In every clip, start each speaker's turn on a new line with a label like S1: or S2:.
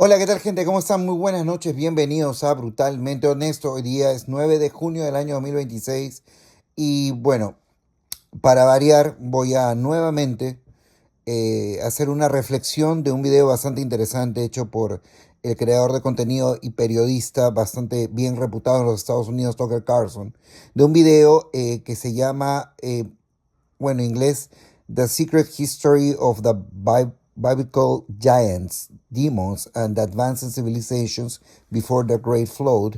S1: Hola, ¿qué tal, gente? ¿Cómo están? Muy buenas noches, bienvenidos a Brutalmente Honesto. Hoy día es 9 de junio del año 2026 y bueno, para variar voy a nuevamente hacer una reflexión de un video bastante interesante hecho por el creador de contenido y periodista bastante bien reputado en los Estados Unidos, Tucker Carlson, de un video que se llama, en inglés, The Secret History of the Biblical Giants, Demons and Advanced Civilizations Before the Great Flood,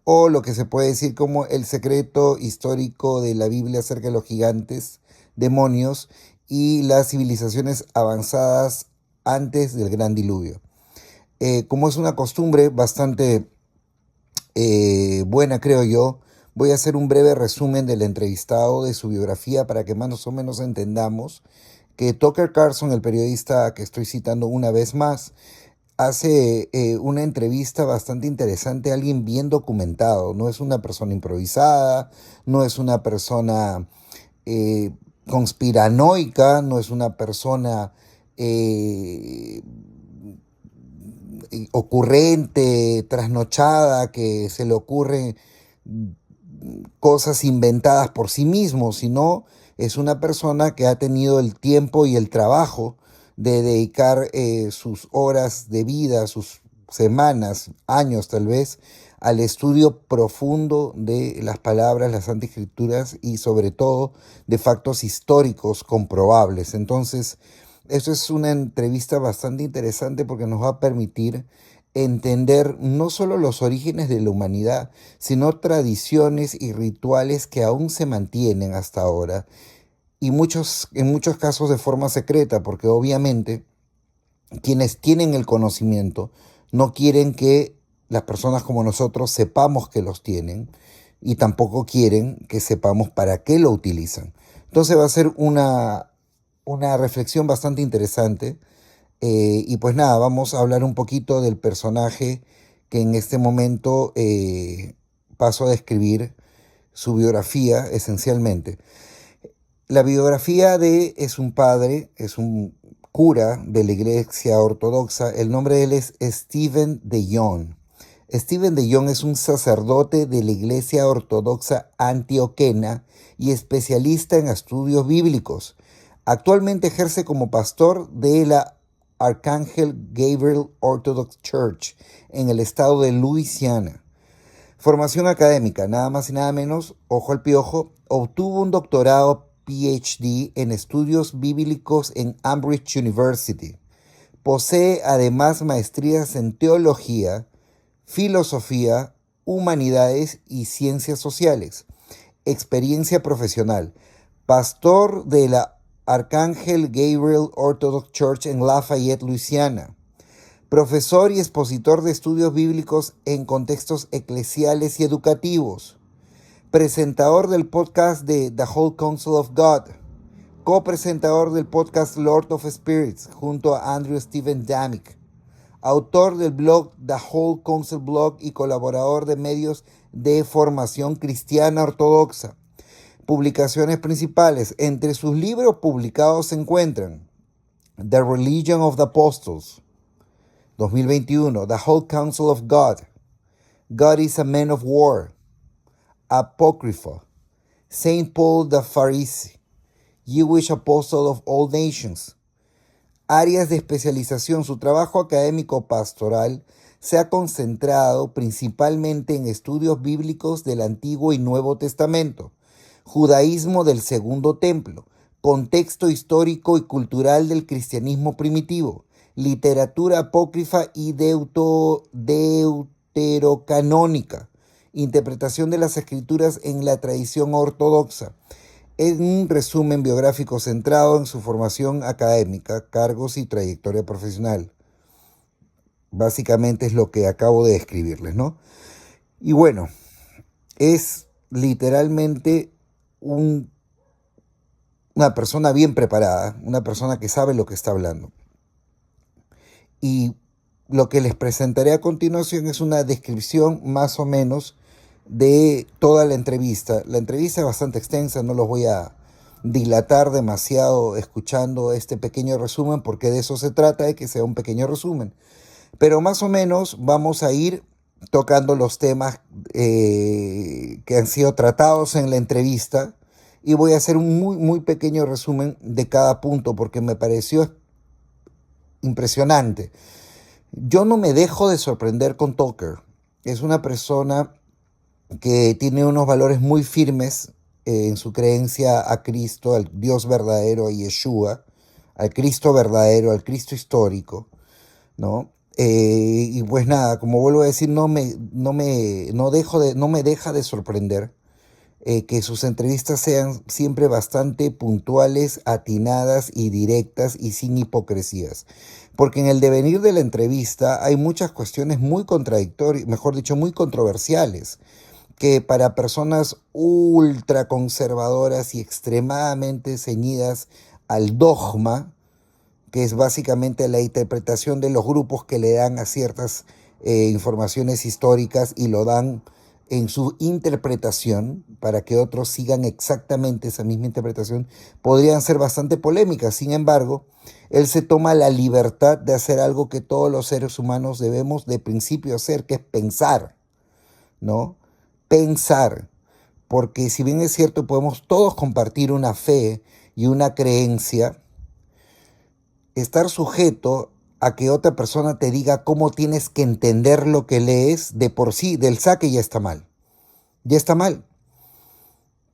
S1: o lo que se puede decir como el secreto histórico de la Biblia acerca de los gigantes, demonios y las civilizaciones avanzadas antes del gran diluvio. Como es una costumbre bastante buena, creo yo, voy a hacer un breve resumen del entrevistado, de su biografía, para que más o menos entendamos que Tucker Carlson, el periodista que estoy citando una vez más, hace una entrevista bastante interesante a alguien bien documentado. No es una persona improvisada, no es una persona eh, conspiranoica, no es una persona eh, ocurrente, trasnochada, que se le ocurren cosas inventadas por sí mismo, sino es una persona que ha tenido el tiempo y el trabajo de dedicar sus horas de vida, sus semanas, años tal vez, al estudio profundo de las palabras, las Santas Escrituras y sobre todo de factos históricos comprobables. Entonces, esto es una entrevista bastante interesante porque nos va a permitir entender no solo los orígenes de la humanidad, sino tradiciones y rituales que aún se mantienen hasta ahora y en muchos casos de forma secreta, porque obviamente quienes tienen el conocimiento no quieren que las personas como nosotros sepamos que los tienen y tampoco quieren que sepamos para qué lo utilizan. Entonces va a ser una reflexión bastante interesante. Y pues nada, vamos a hablar un poquito del personaje que en este momento paso a describir su biografía esencialmente. La biografía de es un padre, es un cura de la iglesia ortodoxa. El nombre de él es Stephen DeYoung. Stephen DeYoung es un sacerdote de la iglesia ortodoxa antioquena y especialista en estudios bíblicos. Actualmente ejerce como pastor de la Archangel Gabriel Orthodox Church en el estado de Luisiana. Formación académica, nada más y nada menos, ojo al piojo, obtuvo un doctorado PhD en estudios bíblicos en Cambridge University. Posee además maestrías en teología, filosofía, humanidades y ciencias sociales. Experiencia profesional. Pastor de la Archangel Gabriel Orthodox Church en Lafayette, Luisiana. Profesor y expositor de estudios bíblicos en contextos eclesiales y educativos. Presentador del podcast de The Whole Counsel of God. Copresentador del podcast Lord of Spirits junto a Andrew Stephen Damick. Autor del blog The Whole Counsel Blog y colaborador de medios de formación cristiana ortodoxa. Publicaciones principales. Entre sus libros publicados se encuentran The Religion of the Apostles, 2021, The Whole Counsel of God, God is a Man of War, Apocrypha, Saint Paul the Pharisee, Jewish Apostle of All Nations. Áreas de especialización. Su trabajo académico pastoral se ha concentrado principalmente en estudios bíblicos del Antiguo y Nuevo Testamento, judaísmo del Segundo Templo, contexto histórico y cultural del cristianismo primitivo, literatura apócrifa y deuterocanónica, interpretación de las escrituras en la tradición ortodoxa. En un resumen biográfico centrado en su formación académica, cargos y trayectoria profesional. Básicamente es lo que acabo de describirles, ¿no? Y bueno, es literalmente una persona bien preparada, una persona que sabe lo que está hablando. Y lo que les presentaré a continuación es una descripción más o menos de toda la entrevista. La entrevista es bastante extensa, no los voy a dilatar demasiado escuchando este pequeño resumen, porque de eso se trata, de que sea un pequeño resumen. Pero más o menos vamos a ir tocando los temas que han sido tratados en la entrevista y voy a hacer un muy, muy pequeño resumen de cada punto porque me pareció impresionante. Yo no me dejo de sorprender con Tucker. Es una persona que tiene unos valores muy firmes en su creencia a Cristo, al Dios verdadero, a Yeshua, al Cristo verdadero, al Cristo histórico, ¿no? Y pues nada, como vuelvo a decir, no me deja de sorprender que sus entrevistas sean siempre bastante puntuales, atinadas y directas y sin hipocresías. Porque en el devenir de la entrevista hay muchas cuestiones muy contradictorias, mejor dicho, muy controversiales, que para personas ultra conservadoras y extremadamente ceñidas al dogma, que es básicamente la interpretación de los grupos que le dan a ciertas informaciones históricas y lo dan en su interpretación para que otros sigan exactamente esa misma interpretación, podrían ser bastante polémicas. Sin embargo, él se toma la libertad de hacer algo que todos los seres humanos debemos de principio hacer, que es pensar, ¿no? Pensar, porque si bien es cierto, podemos todos compartir una fe y una creencia, estar sujeto a que otra persona te diga cómo tienes que entender lo que lees, de por sí, del saque ya está mal. Ya está mal.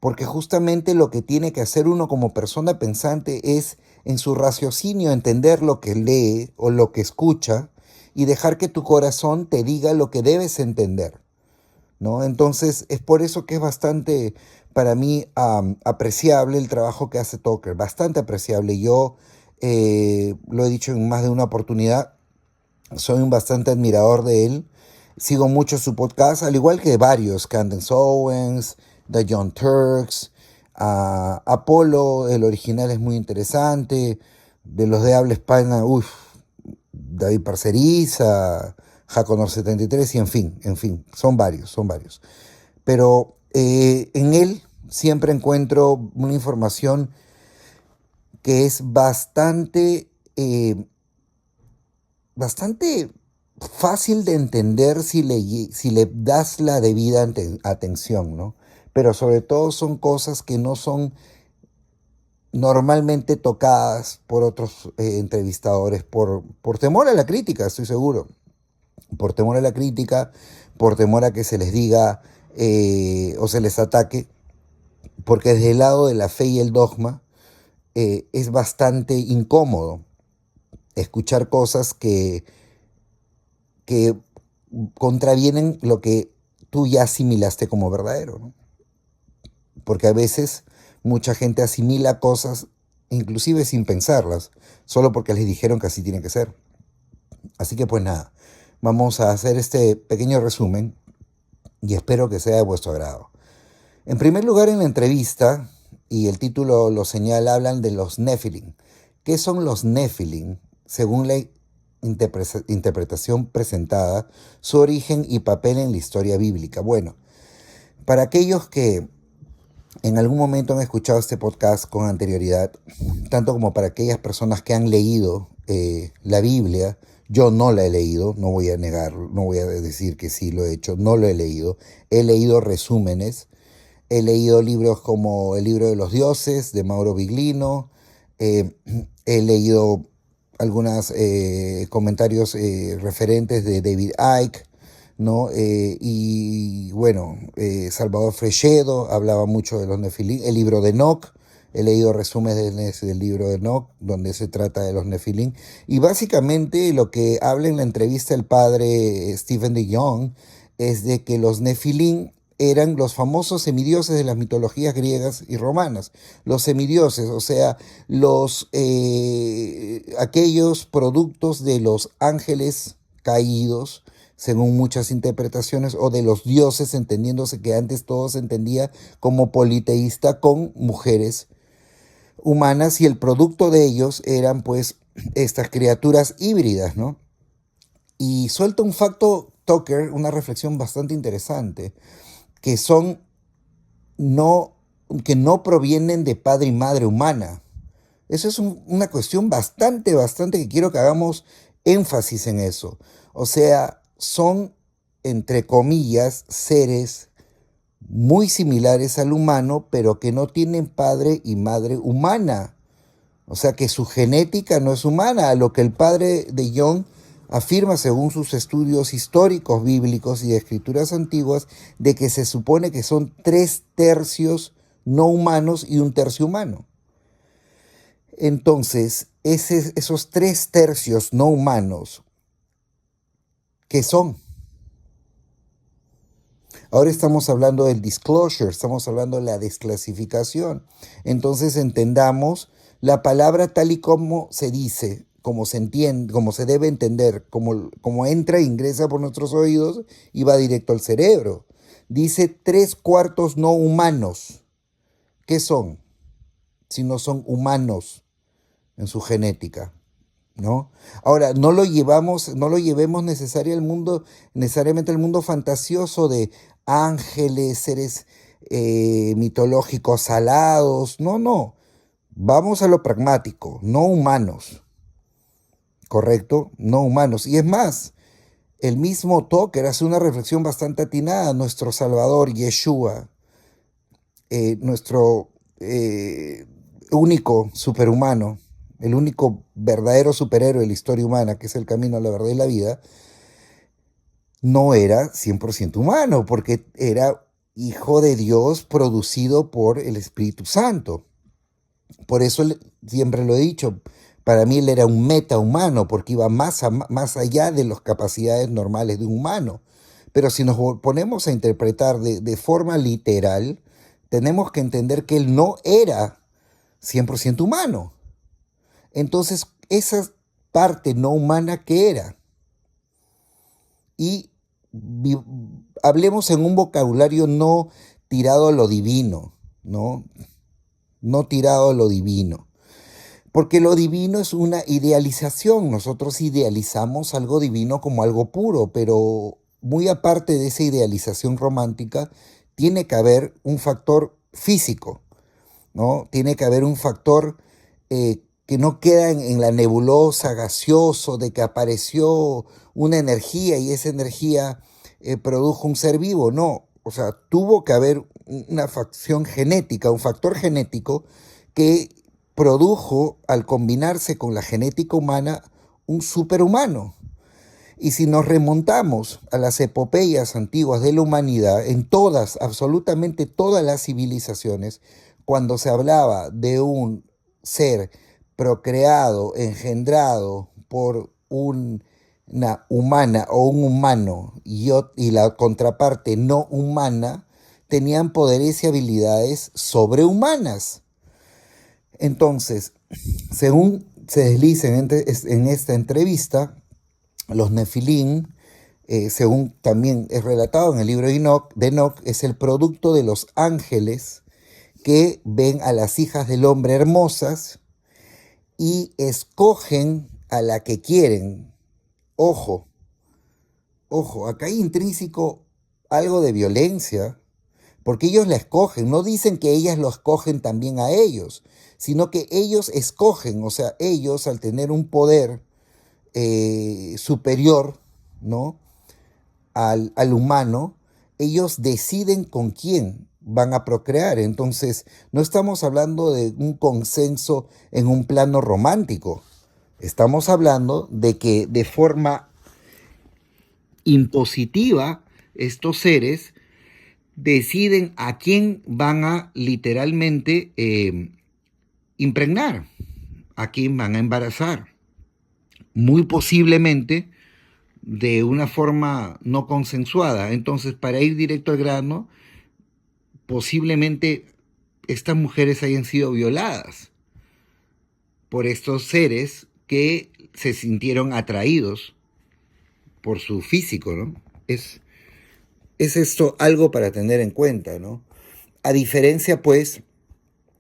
S1: Porque justamente lo que tiene que hacer uno como persona pensante es en su raciocinio entender lo que lee o lo que escucha y dejar que tu corazón te diga lo que debes entender, ¿no? Entonces es por eso que es bastante para mí apreciable el trabajo que hace Tucker, bastante apreciable. Yo lo he dicho en más de una oportunidad, soy un bastante admirador de él, sigo mucho su podcast, al igual que varios, Candace Owens, The John Turks, Apolo, el original es muy interesante, de los de habla hispana, uff, David Parceriza, Jaconor 73 y en fin, son varios, son varios. Pero en él siempre encuentro una información que es bastante fácil de entender si le das la debida atención, ¿no? Pero sobre todo son cosas que no son normalmente tocadas por otros entrevistadores por temor a la crítica, estoy seguro. Por temor a la crítica, por temor a que se les diga o se les ataque, porque desde el lado de la fe y el dogma es bastante incómodo escuchar cosas que contravienen lo que tú ya asimilaste como verdadero, ¿no? Porque a veces mucha gente asimila cosas inclusive sin pensarlas, solo porque les dijeron que así tiene que ser. Así que pues nada, vamos a hacer este pequeño resumen y espero que sea de vuestro agrado. En primer lugar, en la entrevista, y el título lo señala, hablan de los Nephilim. ¿Qué son los Nephilim? Según la interpretación presentada, su origen y papel en la historia bíblica. Bueno, para aquellos que en algún momento han escuchado este podcast con anterioridad, tanto como para aquellas personas que han leído la Biblia, yo no la he leído, no voy a negar, no voy a decir que sí lo he hecho, no lo he leído resúmenes, he leído libros como El libro de los dioses de Mauro Biglino, he leído algunos comentarios referentes de David Icke, ¿no? Y bueno, Salvador Fresedo hablaba mucho de los Nefilim, el libro de Enoch, he leído resúmenes del libro de Enoch, donde se trata de los Nefilim, y básicamente lo que habla en la entrevista el padre Stephen de Young es de que los Nefilim eran los famosos semidioses de las mitologías griegas y romanas. Los semidioses, o sea, aquellos productos de los ángeles caídos, según muchas interpretaciones, o de los dioses, entendiéndose que antes todo se entendía como politeísta con mujeres humanas, y el producto de ellos eran pues estas criaturas híbridas, ¿no? Y suelta un facto Tucker, una reflexión bastante interesante, que son no, que no provienen de padre y madre humana. Eso es una cuestión bastante que quiero que hagamos énfasis en eso. O sea, son, entre comillas, seres muy similares al humano, pero que no tienen padre y madre humana. O sea que su genética no es humana, a lo que el padre de Jung afirma según sus estudios históricos bíblicos y de escrituras antiguas, de que se supone que son 3 tercios no humanos y 1 tercio humano. Entonces, esos 3 tercios no humanos, ¿qué son? Ahora estamos hablando del disclosure, estamos hablando de la desclasificación. Entonces entendamos la palabra tal y como se dice, como se entiende, como se debe entender, como entra e ingresa por nuestros oídos y va directo al cerebro. Dice 3 cuartos no humanos. ¿Qué son? Si no son humanos en su genética, ¿no? Ahora, no lo llevemos necesariamente al mundo fantasioso de ángeles, seres mitológicos alados. No, no. Vamos a lo pragmático, no humanos, ¿correcto? No humanos. Y es más, el mismo Tucker hace una reflexión bastante atinada. Nuestro Salvador, Yeshua, nuestro único superhumano, el único verdadero superhéroe de la historia humana, que es el camino a la verdad y la vida, no era 100% humano, porque era hijo de Dios producido por el Espíritu Santo. Por eso siempre lo he dicho, para mí él era un metahumano, porque iba más allá de las capacidades normales de un humano. Pero si nos ponemos a interpretar de forma literal, tenemos que entender que él no era 100% humano. Entonces, esa parte no humana, ¿qué era? Y hablemos en un vocabulario no tirado a lo divino, ¿no? No tirado a lo divino. Porque lo divino es una idealización. Nosotros idealizamos algo divino como algo puro, pero muy aparte de esa idealización romántica, tiene que haber un factor físico, ¿no? Tiene que haber un factor que no queda en la nebulosa, gaseoso, de que apareció una energía y esa energía produjo un ser vivo. No, o sea, tuvo que haber una facción genética, un factor genético que produjo, al combinarse con la genética humana, un superhumano. Y si nos remontamos a las epopeyas antiguas de la humanidad, en todas, absolutamente todas las civilizaciones, cuando se hablaba de un ser procreado, engendrado por una humana o un humano y la contraparte no humana, tenían poderes y habilidades sobrehumanas. Entonces, según se desliza en esta entrevista, los Nefilim, según también es relatado en el libro de Enoch, es el producto de los ángeles que ven a las hijas del hombre hermosas y escogen a la que quieren. Ojo, ojo, acá hay intrínseco algo de violencia, porque ellos la escogen, no dicen que ellas lo escogen también a ellos, sino que ellos escogen, o sea, ellos al tener un poder superior, ¿no? al humano, ellos deciden con quién van a procrear. Entonces, no estamos hablando de un consenso en un plano romántico. Estamos hablando de que de forma impositiva estos seres deciden a quién van a literalmente impregnar, a quién van a embarazar. Muy posiblemente de una forma no consensuada. Entonces, para ir directo al grano, posiblemente estas mujeres hayan sido violadas por estos seres que se sintieron atraídos por su físico, ¿no? Es esto algo para tener en cuenta, ¿no? A diferencia, pues,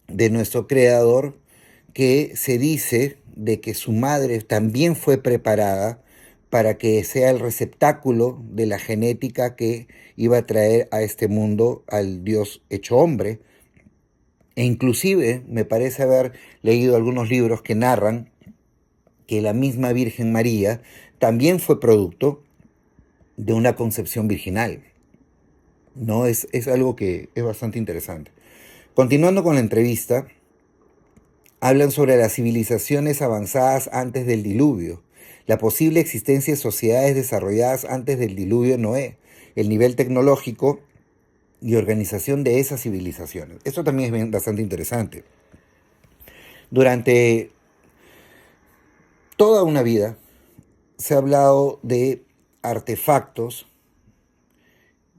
S1: de nuestro creador, que se dice de que su madre también fue preparada para que sea el receptáculo de la genética que iba a traer a este mundo al Dios hecho hombre. E inclusive me parece haber leído algunos libros que narran que la misma Virgen María también fue producto de una concepción virginal, ¿no? Es algo que es bastante interesante. Continuando con la entrevista, hablan sobre las civilizaciones avanzadas antes del diluvio, la posible existencia de sociedades desarrolladas antes del diluvio de Noé, el nivel tecnológico y organización de esas civilizaciones. Esto también es bastante interesante. Durante toda una vida se ha hablado de artefactos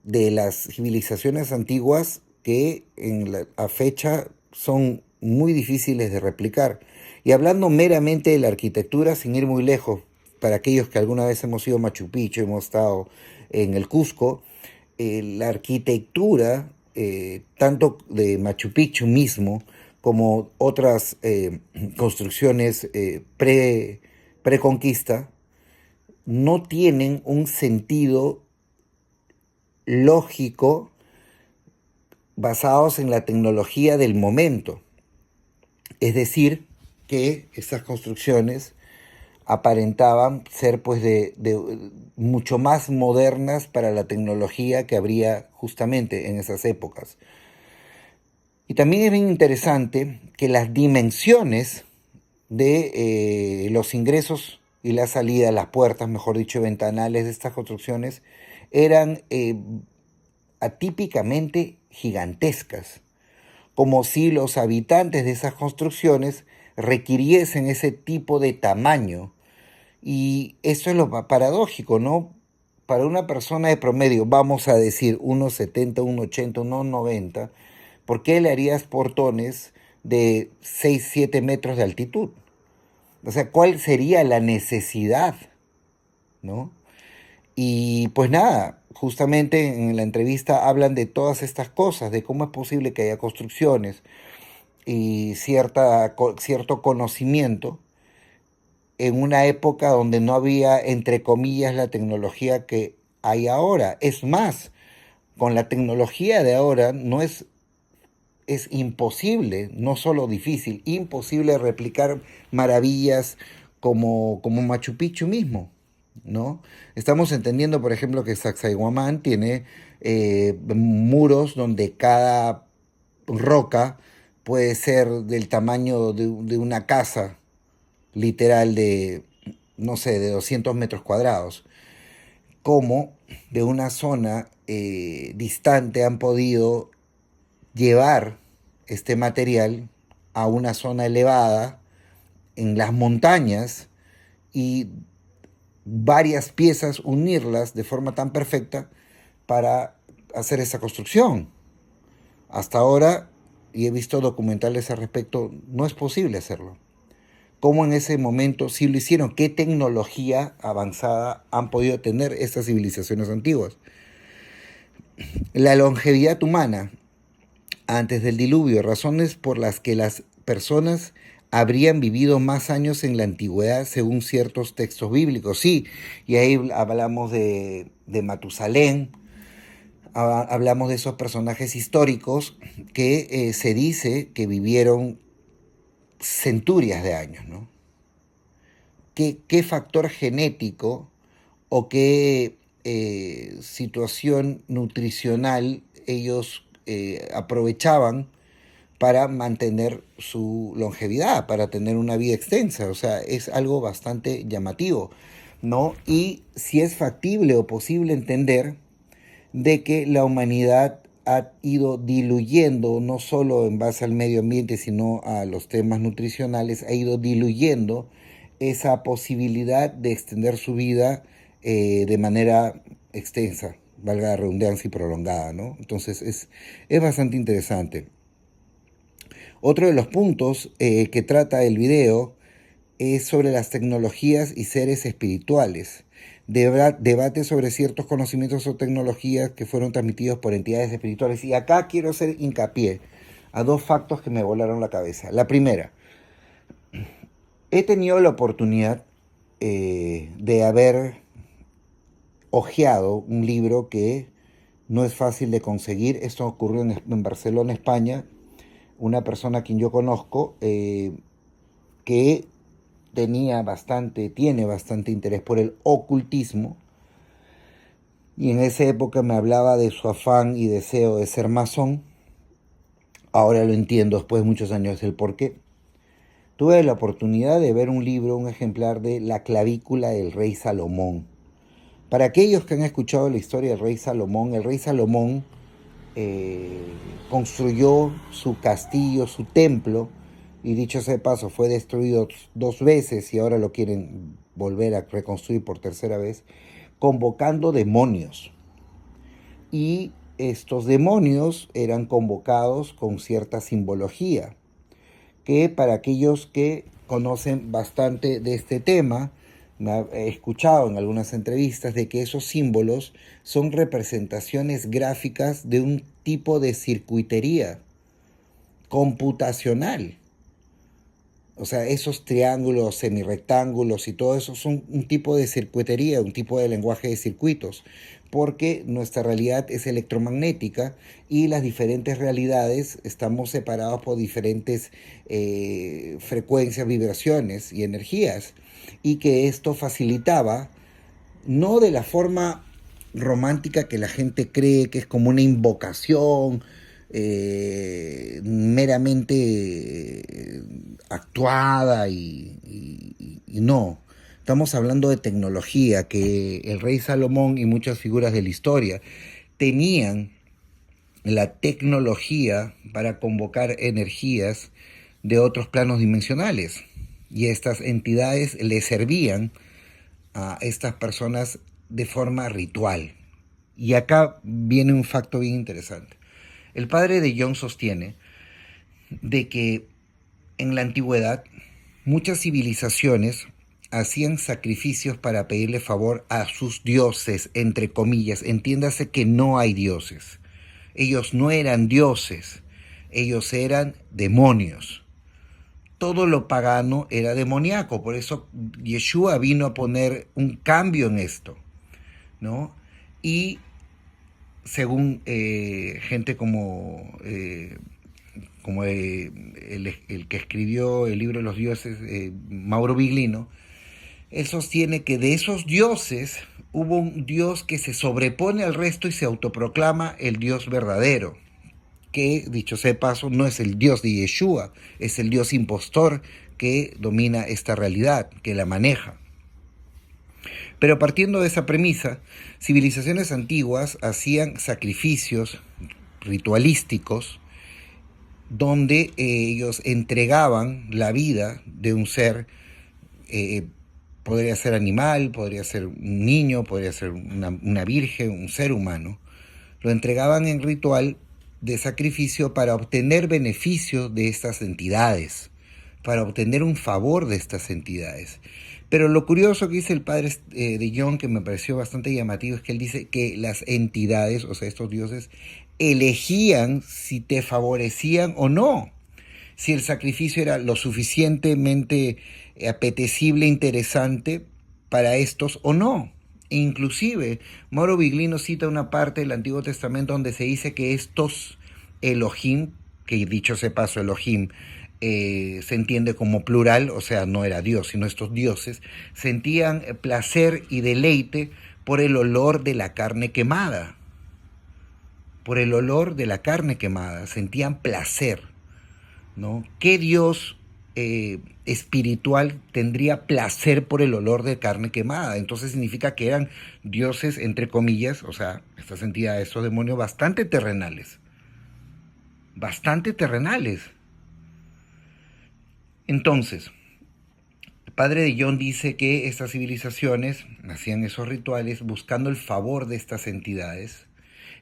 S1: de las civilizaciones antiguas que a fecha son muy difíciles de replicar. Y hablando meramente de la arquitectura, sin ir muy lejos, para aquellos que alguna vez hemos ido a Machu Picchu, hemos estado en el Cusco, la arquitectura, tanto de Machu Picchu mismo, como otras construcciones pre-conquista, no tienen un sentido lógico basados en la tecnología del momento. Es decir, que estas construcciones aparentaban ser pues de mucho más modernas para la tecnología que habría justamente en esas épocas. Y también es bien interesante que las dimensiones de los ingresos y la salida, las puertas, mejor dicho, ventanales de estas construcciones, eran atípicamente gigantescas, como si los habitantes de esas construcciones requiriesen ese tipo de tamaño. Y eso es lo paradójico, ¿no? Para una persona de promedio, vamos a decir 1,70, 1,80, 1,90, ¿por qué le harías portones de 6, 7 metros de altitud? O sea, ¿cuál sería la necesidad, ¿no? Y pues nada, justamente en la entrevista hablan de todas estas cosas, de cómo es posible que haya construcciones y cierto conocimiento en una época donde no había, entre comillas, la tecnología que hay ahora. Es más, con la tecnología de ahora es imposible, no solo difícil, imposible replicar maravillas como Machu Picchu mismo, ¿no? Estamos entendiendo, por ejemplo, que Sacsayhuamán tiene muros donde cada roca puede ser del tamaño de una casa, literal de, no sé, de 200 metros cuadrados. Como de una zona distante han podido llevar este material a una zona elevada en las montañas y varias piezas unirlas de forma tan perfecta para hacer esa construcción. Hasta ahora, y he visto documentales al respecto, no es posible hacerlo. ¿Cómo en ese momento sí lo hicieron? ¿Qué tecnología avanzada han podido tener estas civilizaciones antiguas? La longevidad humana antes del diluvio, razones por las que las personas habrían vivido más años en la antigüedad según ciertos textos bíblicos. Sí, y ahí hablamos de Matusalén, hablamos de esos personajes históricos que se dice que vivieron centurias de años, ¿no? ¿Qué factor genético o qué situación nutricional ellos aprovechaban para mantener su longevidad, para tener una vida extensa? O sea, es algo bastante llamativo, ¿no? Y si es factible o posible entender de que la humanidad ha ido diluyendo, no solo en base al medio ambiente, sino a los temas nutricionales, ha ido diluyendo esa posibilidad de extender su vida de manera extensa, valga la redundancia, y prolongada, ¿no? Entonces es bastante interesante. Otro de los puntos que trata el video es sobre las tecnologías y seres espirituales. Debate sobre ciertos conocimientos o tecnologías que fueron transmitidos por entidades espirituales. Y acá quiero hacer hincapié a dos factos que me volaron la cabeza. La primera, he tenido la oportunidad de haber hojeado un libro que no es fácil de conseguir. Esto ocurrió en Barcelona, España. Una persona a quien yo conozco que tiene bastante interés por el ocultismo, y en esa época me hablaba de su afán y deseo de ser masón. Ahora lo entiendo después de muchos años el por qué. Tuve la oportunidad de ver un libro, un ejemplar de La clavícula del rey Salomón. Para aquellos que han escuchado la historia del rey Salomón, el rey Salomón construyó su castillo, su templo, y dicho sea de paso, fue destruido 2 veces y ahora lo quieren volver a reconstruir por tercera vez, convocando demonios. Y estos demonios eran convocados con cierta simbología, que para aquellos que conocen bastante de este tema, he escuchado en algunas entrevistas de que esos símbolos son representaciones gráficas de un tipo de circuitería computacional. O sea, esos triángulos, semirectángulos y todo eso son un tipo de circuitería, un tipo de lenguaje de circuitos, porque nuestra realidad es electromagnética y las diferentes realidades estamos separados por diferentes frecuencias, vibraciones y energías, y que esto facilitaba, no de la forma romántica que la gente cree, que es como una invocación meramente actuada y no. Estamos hablando de tecnología, que el rey Salomón y muchas figuras de la historia tenían la tecnología para convocar energías de otros planos dimensionales. Y estas entidades le servían a estas personas de forma ritual. Y acá viene un facto bien interesante. El padre de John sostiene de que en la antigüedad muchas civilizaciones hacían sacrificios para pedirle favor a sus dioses, entre comillas. Entiéndase que no hay dioses. Ellos no eran dioses, ellos eran demonios. Todo lo pagano era demoníaco, por eso Yeshua vino a poner un cambio en esto, ¿no? Y según gente como el que escribió el libro de los dioses, Mauro Biglino, él sostiene que de esos dioses hubo un dios que se sobrepone al resto y se autoproclama el dios verdadero, que, dicho sea de paso, no es el dios de Yeshua, es el dios impostor que domina esta realidad, que la maneja. Pero partiendo de esa premisa, civilizaciones antiguas hacían sacrificios ritualísticos donde ellos entregaban la vida de un ser, podría ser animal, podría ser un niño, podría ser una virgen, un ser humano. Lo entregaban en ritual de sacrificio para obtener beneficio de estas entidades, para obtener un favor de estas entidades. Pero lo curioso que dice el padre de John, que me pareció bastante llamativo, es que él dice que las entidades, o sea, estos dioses, elegían si te favorecían o no, si el sacrificio era lo suficientemente apetecible, interesante para estos o no. E inclusive, Mauro Biglino cita una parte del Antiguo Testamento donde se dice que estos Elohim, que dicho sea paso, Elohim se entiende como plural, o sea, no era Dios, sino estos dioses, sentían placer y deleite por el olor de la carne quemada. Por el olor de la carne quemada, sentían placer, ¿no? ¿Qué Dios espiritual tendría placer por el olor de carne quemada? Entonces significa que eran dioses, entre comillas, o sea, estas entidades, estos demonios bastante terrenales. Bastante terrenales. Entonces, el padre de John dice que estas civilizaciones hacían esos rituales buscando el favor de estas entidades,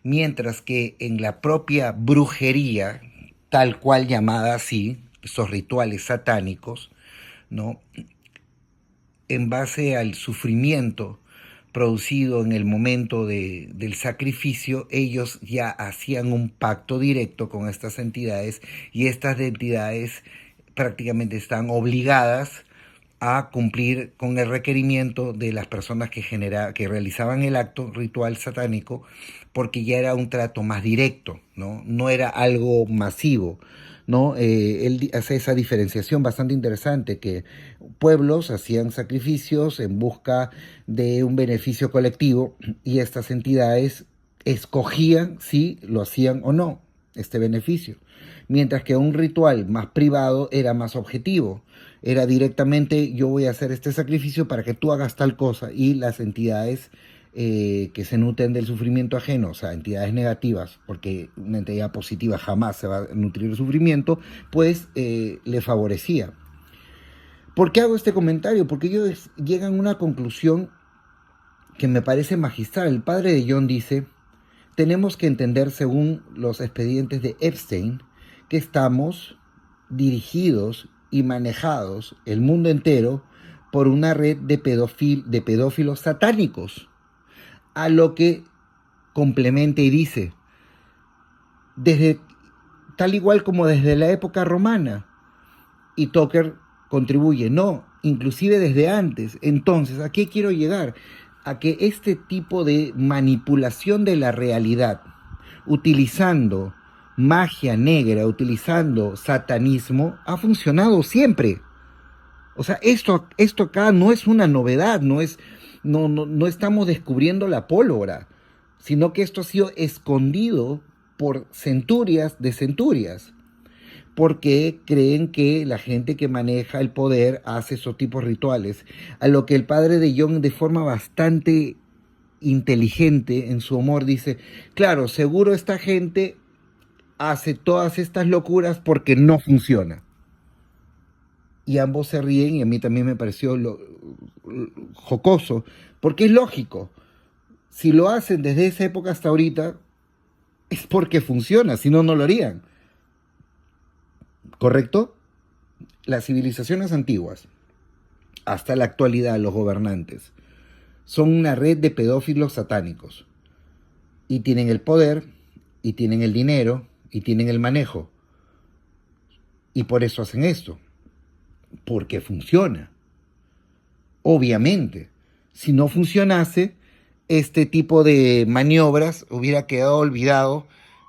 S1: mientras que en la propia brujería, tal cual llamada así, esos rituales satánicos, ¿no? En base al sufrimiento producido en el momento del sacrificio, ellos ya hacían un pacto directo con estas entidades y estas entidades prácticamente están obligadas a cumplir con el requerimiento de las personas que realizaban el acto ritual satánico, porque ya era un trato más directo, ¿no? No era algo masivo, ¿no? Él hace esa diferenciación bastante interesante, que pueblos hacían sacrificios en busca de un beneficio colectivo y estas entidades escogían si lo hacían o no, este beneficio. Mientras que un ritual más privado era más objetivo. Era directamente, yo voy a hacer este sacrificio para que tú hagas tal cosa, y las entidades que se nutren del sufrimiento ajeno, o sea, entidades negativas, porque una entidad positiva jamás se va a nutrir del sufrimiento, pues le favorecía. ¿Por qué hago este comentario? Porque ellos llegan a una conclusión que me parece magistral. El padre de John dice: tenemos que entender, según los expedientes de Epstein, que estamos dirigidos y manejados el mundo entero por una red de pedófilos satánicos. A lo que complementa y dice: desde tal igual como desde la época romana. Y Tucker contribuye: no, inclusive desde antes. Entonces, ¿a qué quiero llegar? A que este tipo de manipulación de la realidad, utilizando magia negra, utilizando satanismo, ha funcionado siempre. O sea, esto acá no es una novedad, no estamos descubriendo la pólvora, sino que esto ha sido escondido por centurias de centurias, porque creen que la gente que maneja el poder hace esos tipos de rituales. A lo que el padre de John, de forma bastante inteligente en su humor, dice: claro, seguro esta gente hace todas estas locuras porque no funciona. Y ambos se ríen, y a mí también me pareció jocoso, porque es lógico. Si lo hacen desde esa época hasta ahorita, es porque funciona, si no, no lo harían. ¿Correcto? Las civilizaciones antiguas, hasta la actualidad, los gobernantes, son una red de pedófilos satánicos. Y tienen el poder, y tienen el dinero, y tienen el manejo. Y por eso hacen esto. Porque funciona. Obviamente, si no funcionase, este tipo de maniobras hubiera quedado olvidado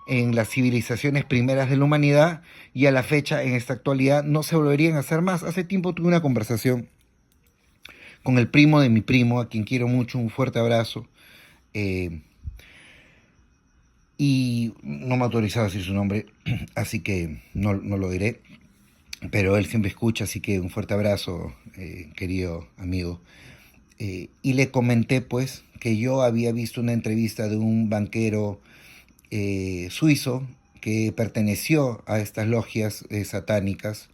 S1: en las civilizaciones primeras de la humanidad, y a la fecha, en esta actualidad, no se volverían a hacer más. Hace tiempo tuve una conversación con el primo de mi primo, a quien quiero mucho, un fuerte abrazo, y no me ha autorizado a decir su nombre, así que no lo diré, pero él siempre escucha, así que un fuerte abrazo, querido amigo. Y le comenté pues que yo había visto una entrevista de un banquero suizo que perteneció a estas logias satánicas.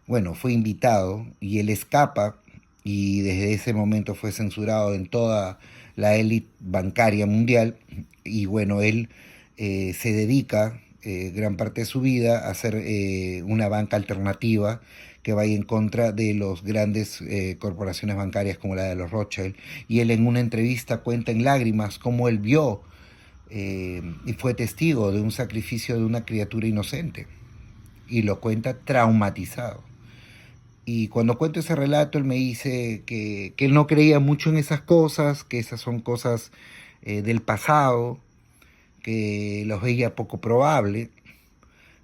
S1: Bueno, fue invitado y él escapa, y desde ese momento fue censurado en toda la élite bancaria mundial. Y bueno, él se dedica gran parte de su vida a hacer una banca alternativa que vaya en contra de los grandes corporaciones bancarias como la de los Rothschild. Y él, en una entrevista, cuenta en lágrimas cómo él vio y fue testigo de un sacrificio de una criatura inocente, y lo cuenta traumatizado. Y cuando cuento ese relato, él me dice que él no creía mucho en esas cosas, que esas son cosas del pasado, que los veía poco probable.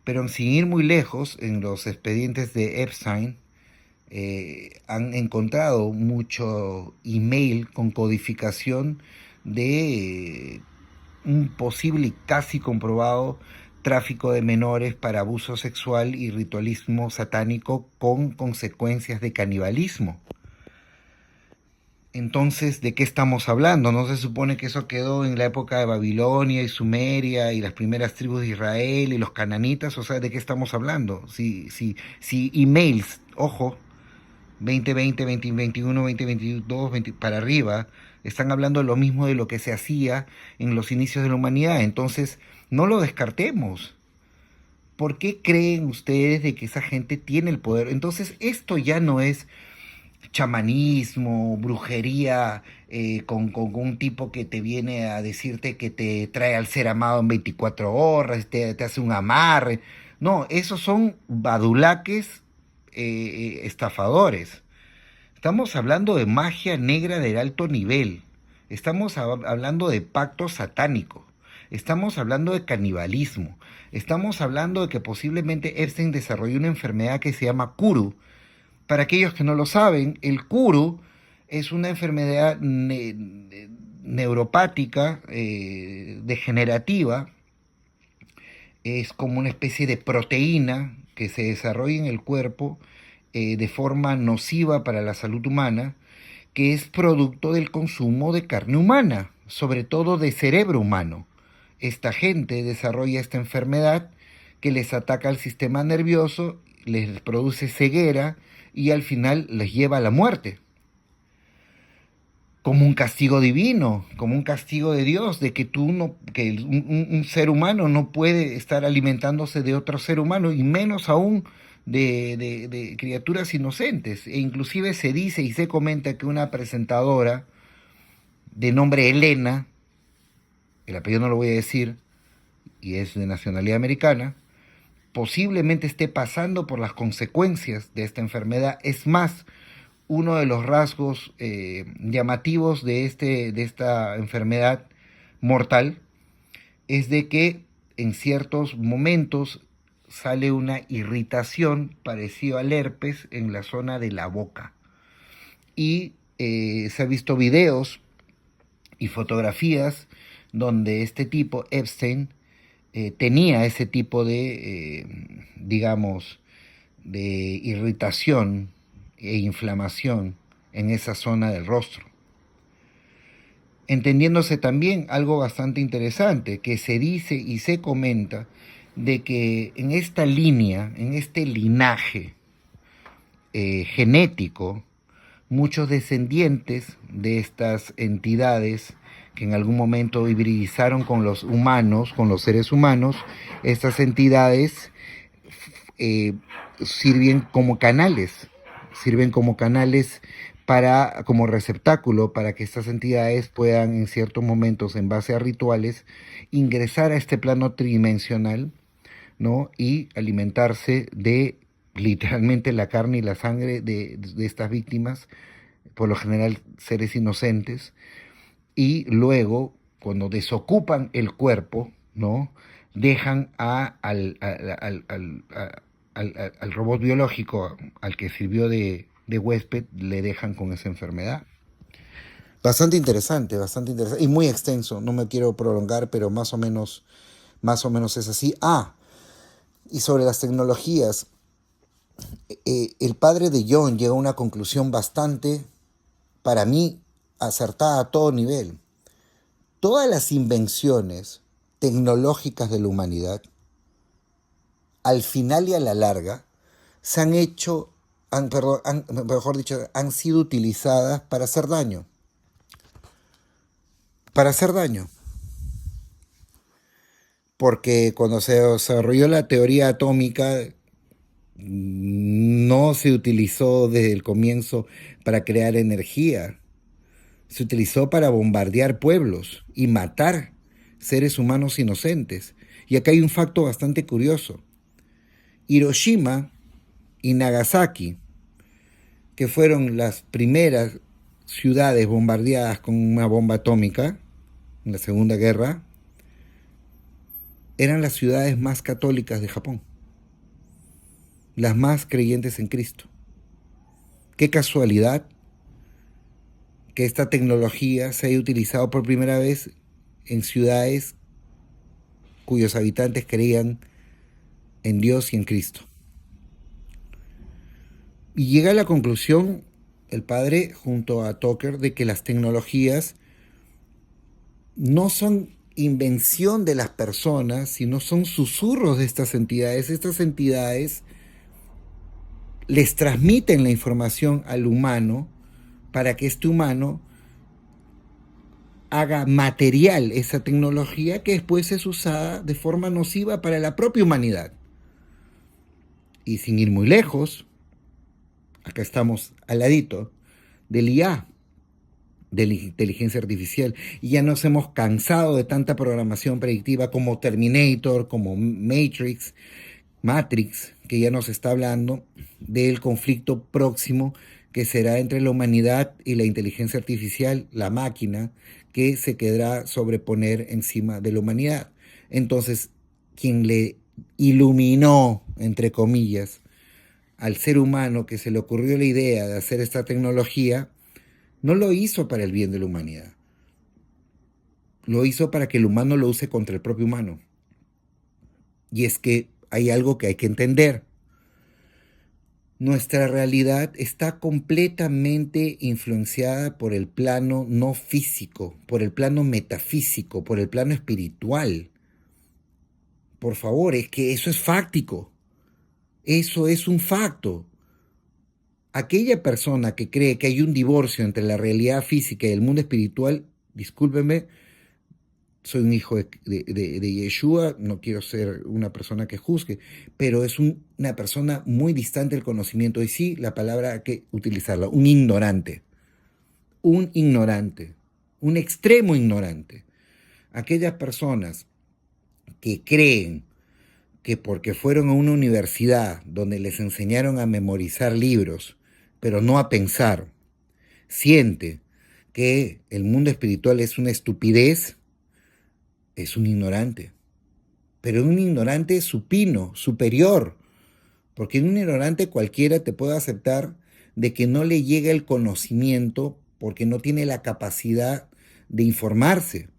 S1: Pero sin ir muy lejos, en los expedientes de Epstein han encontrado mucho email con codificación de un posible y casi comprobado tráfico de menores para abuso sexual y ritualismo satánico con consecuencias de canibalismo. Entonces, ¿de qué estamos hablando? ¿No se supone que eso quedó en la época de Babilonia y Sumeria y las primeras tribus de Israel y los cananitas? O sea, ¿de qué estamos hablando? Si emails, ojo, 2020, 2021, 2022, 20, para arriba, están hablando lo mismo de lo que se hacía en los inicios de la humanidad. Entonces, no lo descartemos. ¿Por qué creen ustedes de que esa gente tiene el poder? Entonces, esto ya no es chamanismo, brujería, con un tipo que te viene a decirte que te trae al ser amado en 24 horas, te hace un amarre. No, esos son badulaques, estafadores. Estamos hablando de magia negra del alto nivel. Estamos hablando de pacto satánico. Estamos hablando de canibalismo. Estamos hablando de que posiblemente Epstein desarrolló una enfermedad que se llama Kuru. Para aquellos que no lo saben, el Kuru es una enfermedad neuropática, degenerativa. Es como una especie de proteína que se desarrolla en el cuerpo de forma nociva para la salud humana, que es producto del consumo de carne humana, sobre todo de cerebro humano. Esta gente desarrolla esta enfermedad que les ataca al sistema nervioso, les produce ceguera y al final les lleva a la muerte. Como un castigo divino, como un castigo de Dios, de que tú no, que un ser humano no puede estar alimentándose de otro ser humano, y menos aún de criaturas inocentes. E inclusive se dice y se comenta que una presentadora de nombre Elena, el apellido no lo voy a decir, y es de nacionalidad americana, posiblemente esté pasando por las consecuencias de esta enfermedad. Es más, uno de los rasgos llamativos de esta enfermedad mortal es de que en ciertos momentos sale una irritación parecida al herpes en la zona de la boca. Y se ha visto videos y fotografías donde este tipo, Epstein, tenía ese tipo de, digamos, de irritación e inflamación en esa zona del rostro. Entendiéndose también algo bastante interesante, que se dice y se comenta de que en esta línea, en este linaje genético, muchos descendientes de estas entidades que en algún momento hibridizaron con los humanos, con los seres humanos, estas entidades eh, sirven como canales para, como receptáculo para que estas entidades puedan en ciertos momentos, en base a rituales, ingresar a este plano tridimensional, ¿no? Y alimentarse de literalmente la carne y la sangre de estas víctimas, por lo general seres inocentes, y luego, cuando desocupan el cuerpo, ¿no? Dejan al robot biológico al que sirvió de huésped, le dejan con esa enfermedad. Bastante interesante y muy extenso. No me quiero prolongar, pero más o menos es así. Y sobre las tecnologías, el padre de John llega a una conclusión bastante, para mí, acertada a todo nivel. Todas las invenciones tecnológicas de la humanidad, al final y a la larga, se han hecho, mejor dicho, han sido utilizadas para hacer daño. Para hacer daño. Porque cuando se desarrolló la teoría atómica, no se utilizó desde el comienzo para crear energía. Se utilizó para bombardear pueblos y matar seres humanos inocentes. Y acá hay un facto bastante curioso. Hiroshima y Nagasaki, que fueron las primeras ciudades bombardeadas con una bomba atómica en la Segunda Guerra, eran las ciudades más católicas de Japón, las más creyentes en Cristo. Qué casualidad que esta tecnología se haya utilizado por primera vez en ciudades cuyos habitantes creían en Dios y en Cristo. Y llega a la conclusión el padre junto a Tucker de que las tecnologías no son invención de las personas, sino son susurros de estas entidades. Estas entidades les transmiten la información al humano para que este humano haga material esa tecnología que después es usada de forma nociva para la propia humanidad. Y sin ir muy lejos, acá estamos al ladito del IA, de la inteligencia artificial, y ya nos hemos cansado de tanta programación predictiva como Terminator, como Matrix, que ya nos está hablando del conflicto próximo que será entre la humanidad y la inteligencia artificial, la máquina, que se quedará sobreponer encima de la humanidad. Entonces, quien le iluminó, entre comillas, al ser humano que se le ocurrió la idea de hacer esta tecnología, no lo hizo para el bien de la humanidad. Lo hizo para que el humano lo use contra el propio humano. Y es que hay algo que hay que entender. Nuestra realidad está completamente influenciada por el plano no físico, por el plano metafísico, por el plano espiritual. Por favor, es que eso es fáctico. Eso es un facto. Aquella persona que cree que hay un divorcio entre la realidad física y el mundo espiritual, discúlpeme, soy un hijo de Yeshua, no quiero ser una persona que juzgue, pero es una persona muy distante del conocimiento. Y sí, la palabra hay que utilizarla, un ignorante, un extremo ignorante. Aquellas personas que creen que porque fueron a una universidad donde les enseñaron a memorizar libros, pero no a pensar, siente que el mundo espiritual es una estupidez, es un ignorante. Pero un ignorante supino, superior, porque en un ignorante cualquiera te puede aceptar de que no le llega el conocimiento porque no tiene la capacidad de informarse.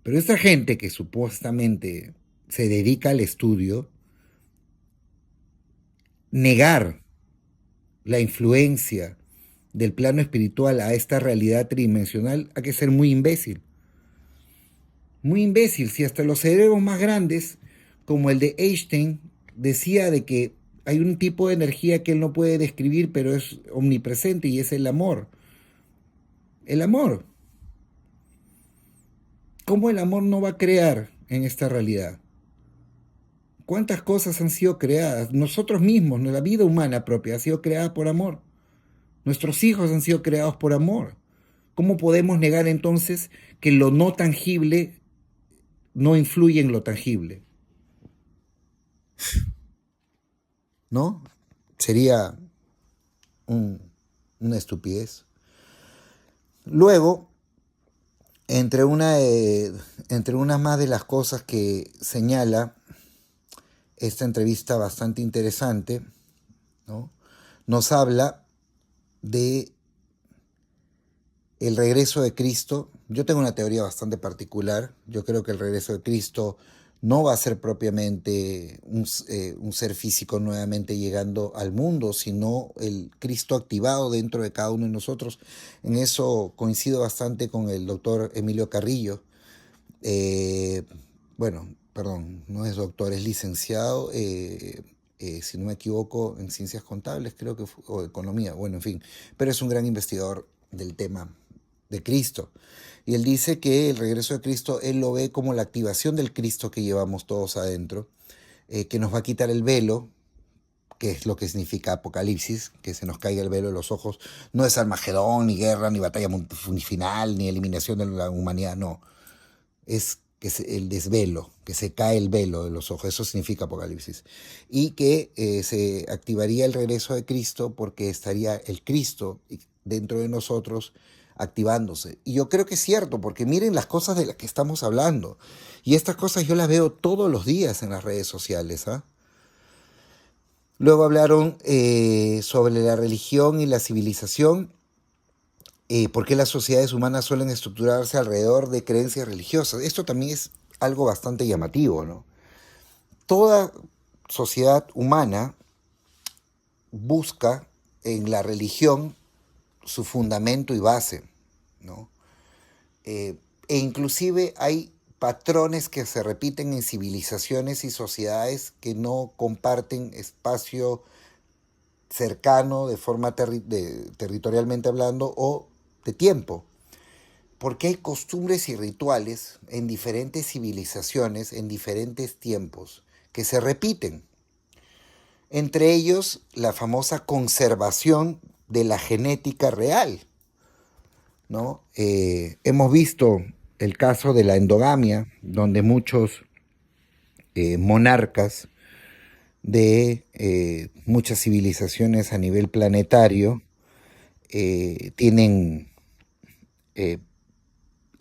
S1: Pero esa gente que supuestamente se dedica al estudio, negar la influencia del plano espiritual a esta realidad tridimensional, hay que ser muy imbécil. Muy imbécil, si hasta los cerebros más grandes, como el de Einstein, decía de que hay un tipo de energía que él no puede describir, pero es omnipresente y es el amor. El amor. ¿Cómo el amor no va a crear en esta realidad? ¿Cuántas cosas han sido creadas? Nosotros mismos, la vida humana propia ha sido creada por amor. Nuestros hijos han sido creados por amor. ¿Cómo podemos negar entonces que lo no tangible no influye en lo tangible? ¿No? Sería una estupidez. Luego, entre una más de las cosas que señala esta entrevista bastante interesante, ¿no? Nos habla de el regreso de Cristo. Yo tengo una teoría bastante particular. Yo creo que el regreso de Cristo no va a ser propiamente un ser físico nuevamente llegando al mundo, sino el Cristo activado dentro de cada uno de nosotros. En eso coincido bastante con el doctor Emilio Carrillo. Eh, bueno, perdón, no es doctor, es licenciado, si no me equivoco, en ciencias contables, creo que o economía, bueno, en fin, pero es un gran investigador del tema de Cristo. Y él dice que el regreso de Cristo, él lo ve como la activación del Cristo que llevamos todos adentro, que nos va a quitar el velo, que es lo que significa Apocalipsis, que se nos caiga el velo de los ojos. No es Armagedón, ni guerra, ni batalla final, ni eliminación de la humanidad, no. Es que el desvelo, que se cae el velo de los ojos, eso significa Apocalipsis. Y que se activaría el regreso de Cristo porque estaría el Cristo dentro de nosotros activándose. Y yo creo que es cierto, porque miren las cosas de las que estamos hablando. Y estas cosas yo las veo todos los días en las redes sociales. ¿Ah? Luego hablaron sobre la religión y la civilización, por qué las sociedades humanas suelen estructurarse alrededor de creencias religiosas. Esto también es algo bastante llamativo, ¿no? Toda sociedad humana busca en la religión su fundamento y base, ¿no? E inclusive hay patrones que se repiten en civilizaciones y sociedades que no comparten espacio cercano de forma territorialmente hablando o de tiempo. Porque hay costumbres y rituales en diferentes civilizaciones, en diferentes tiempos, que se repiten. Entre ellos, la famosa conservación de la genética real, ¿no? Hemos visto el caso de la endogamia, donde muchos monarcas de muchas civilizaciones a nivel planetario tienen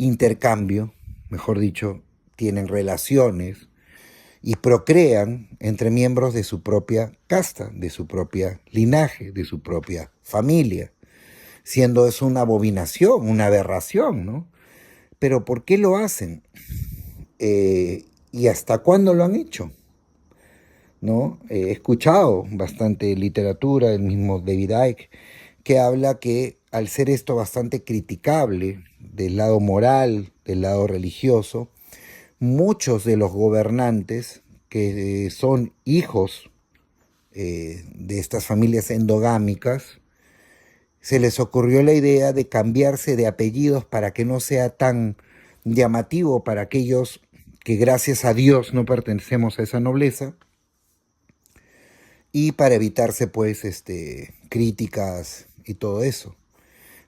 S1: intercambio, mejor dicho, tienen relaciones y procrean entre miembros de su propia casta, de su propia linaje, de su propia familia, siendo eso una abominación, una aberración, ¿no? Pero ¿por qué lo hacen? ¿Y hasta cuándo lo han hecho? ¿No? He escuchado bastante literatura del mismo David Icke que habla que al ser esto bastante criticable del lado moral, del lado religioso, muchos de los gobernantes que son hijos de estas familias endogámicas, se les ocurrió la idea de cambiarse de apellidos para que no sea tan llamativo para aquellos que gracias a Dios no pertenecemos a esa nobleza, y para evitarse pues críticas y todo eso.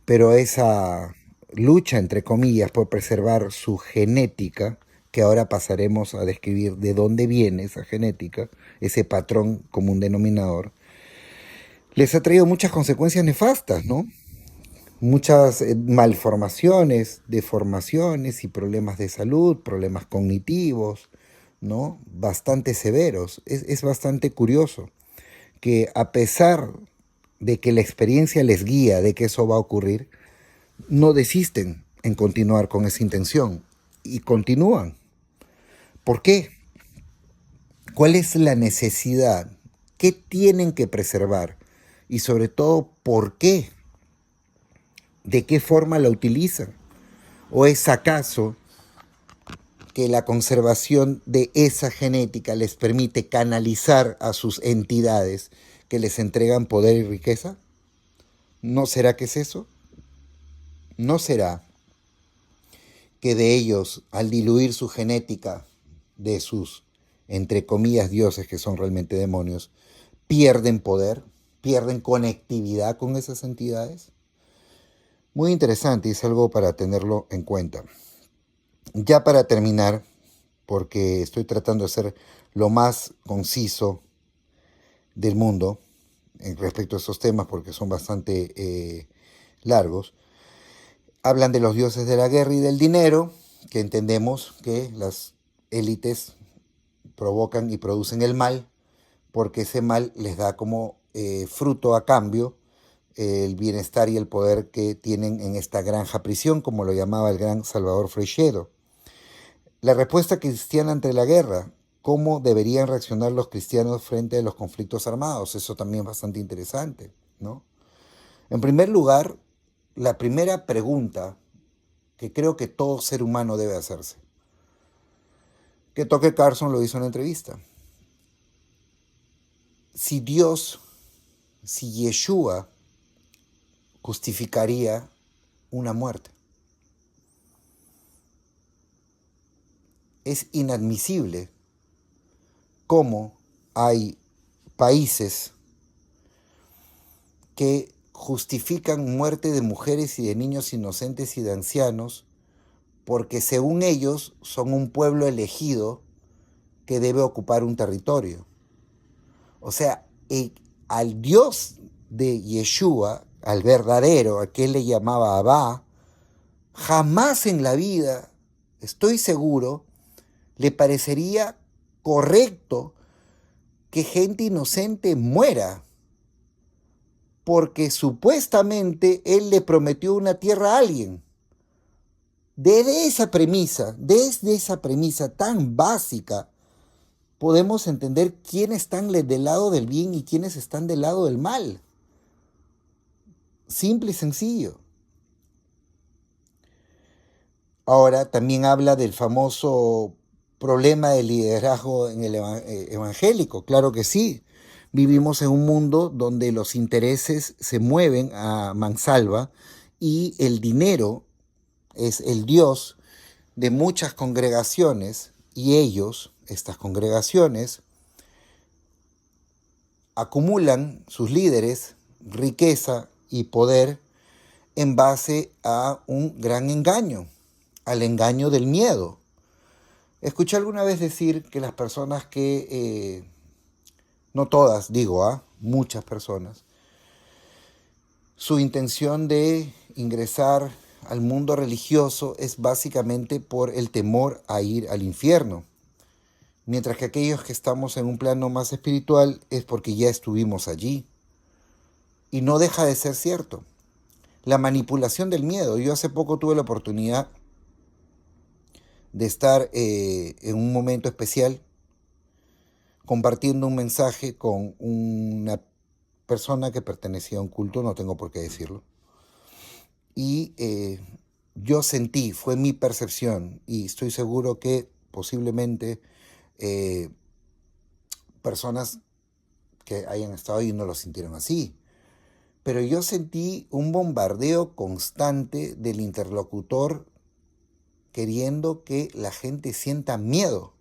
S1: Pero esa lucha, entre comillas, por preservar su genética, que ahora pasaremos a describir de dónde viene esa genética, ese patrón común denominador, les ha traído muchas consecuencias nefastas, ¿no? Muchas malformaciones, deformaciones y problemas de salud, problemas cognitivos, ¿no? Bastante severos. Es bastante curioso que a pesar de que la experiencia les guía de que eso va a ocurrir, no desisten en continuar con esa intención y continúan. ¿Por qué? ¿Cuál es la necesidad? ¿Qué tienen que preservar? Y sobre todo, ¿por qué? ¿De qué forma la utilizan? ¿O es acaso que la conservación de esa genética les permite canalizar a sus entidades que les entregan poder y riqueza? ¿No será que es eso? ¿No será que de ellos, al diluir su genética de sus, entre comillas, dioses, que son realmente demonios, pierden poder, pierden conectividad con esas entidades? Muy interesante y es algo para tenerlo en cuenta. Ya para terminar, porque estoy tratando de ser lo más conciso del mundo respecto a estos temas, porque son bastante largos, hablan de los dioses de la guerra y del dinero, que entendemos que las élites provocan y producen el mal, porque ese mal les da como fruto a cambio el bienestar y el poder que tienen en esta granja prisión, como lo llamaba el gran Salvador Freixedo. La respuesta cristiana ante la guerra, cómo deberían reaccionar los cristianos frente a los conflictos armados, eso también es bastante interesante, ¿no? En primer lugar, la primera pregunta que creo que todo ser humano debe hacerse, que Tucker Carlson lo hizo en la entrevista. Si Dios, si Yeshua justificaría una muerte. Es inadmisible cómo hay países que justifican muerte de mujeres y de niños inocentes y de ancianos porque según ellos son un pueblo elegido que debe ocupar un territorio. O sea, al Dios de Yeshua, al verdadero, a que él le llamaba Abba, jamás en la vida, estoy seguro, le parecería correcto que gente inocente muera, porque supuestamente él le prometió una tierra a alguien. Desde esa premisa tan básica, podemos entender quiénes están del lado del bien y quiénes están del lado del mal. Simple y sencillo. Ahora también habla del famoso problema del liderazgo en el evangélico. Claro que sí. Vivimos en un mundo donde los intereses se mueven a mansalva y el dinero es el Dios de muchas congregaciones y ellos, estas congregaciones, acumulan sus líderes riqueza y poder en base a un gran engaño, al engaño del miedo. Escuché alguna vez decir que las personas que, no todas, digo, muchas personas, su intención de ingresar al mundo religioso es básicamente por el temor a ir al infierno, mientras que aquellos que estamos en un plano más espiritual es porque ya estuvimos allí. Y no deja de ser cierto. La manipulación del miedo. Yo hace poco tuve la oportunidad de estar en un momento especial compartiendo un mensaje con una persona que pertenecía a un culto, no tengo por qué decirlo. Y yo sentí, fue mi percepción, y estoy seguro que posiblemente eh, personas que hayan estado ahí no lo sintieron así. Pero yo sentí un bombardeo constante del interlocutor queriendo que la gente sienta miedo.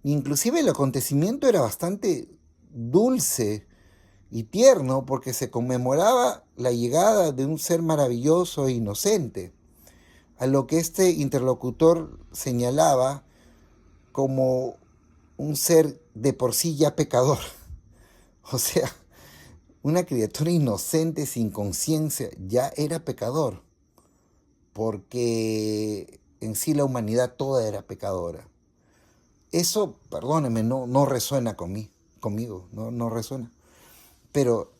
S1: Inclusive el acontecimiento era bastante dulce y tierno porque se conmemoraba la llegada de un ser maravilloso e inocente, a lo que este interlocutor señalaba como un ser de por sí ya pecador. O sea, una criatura inocente sin conciencia ya era pecador, porque en sí la humanidad toda era pecadora. Eso, perdóneme, no resuena conmigo, no resuena. Pero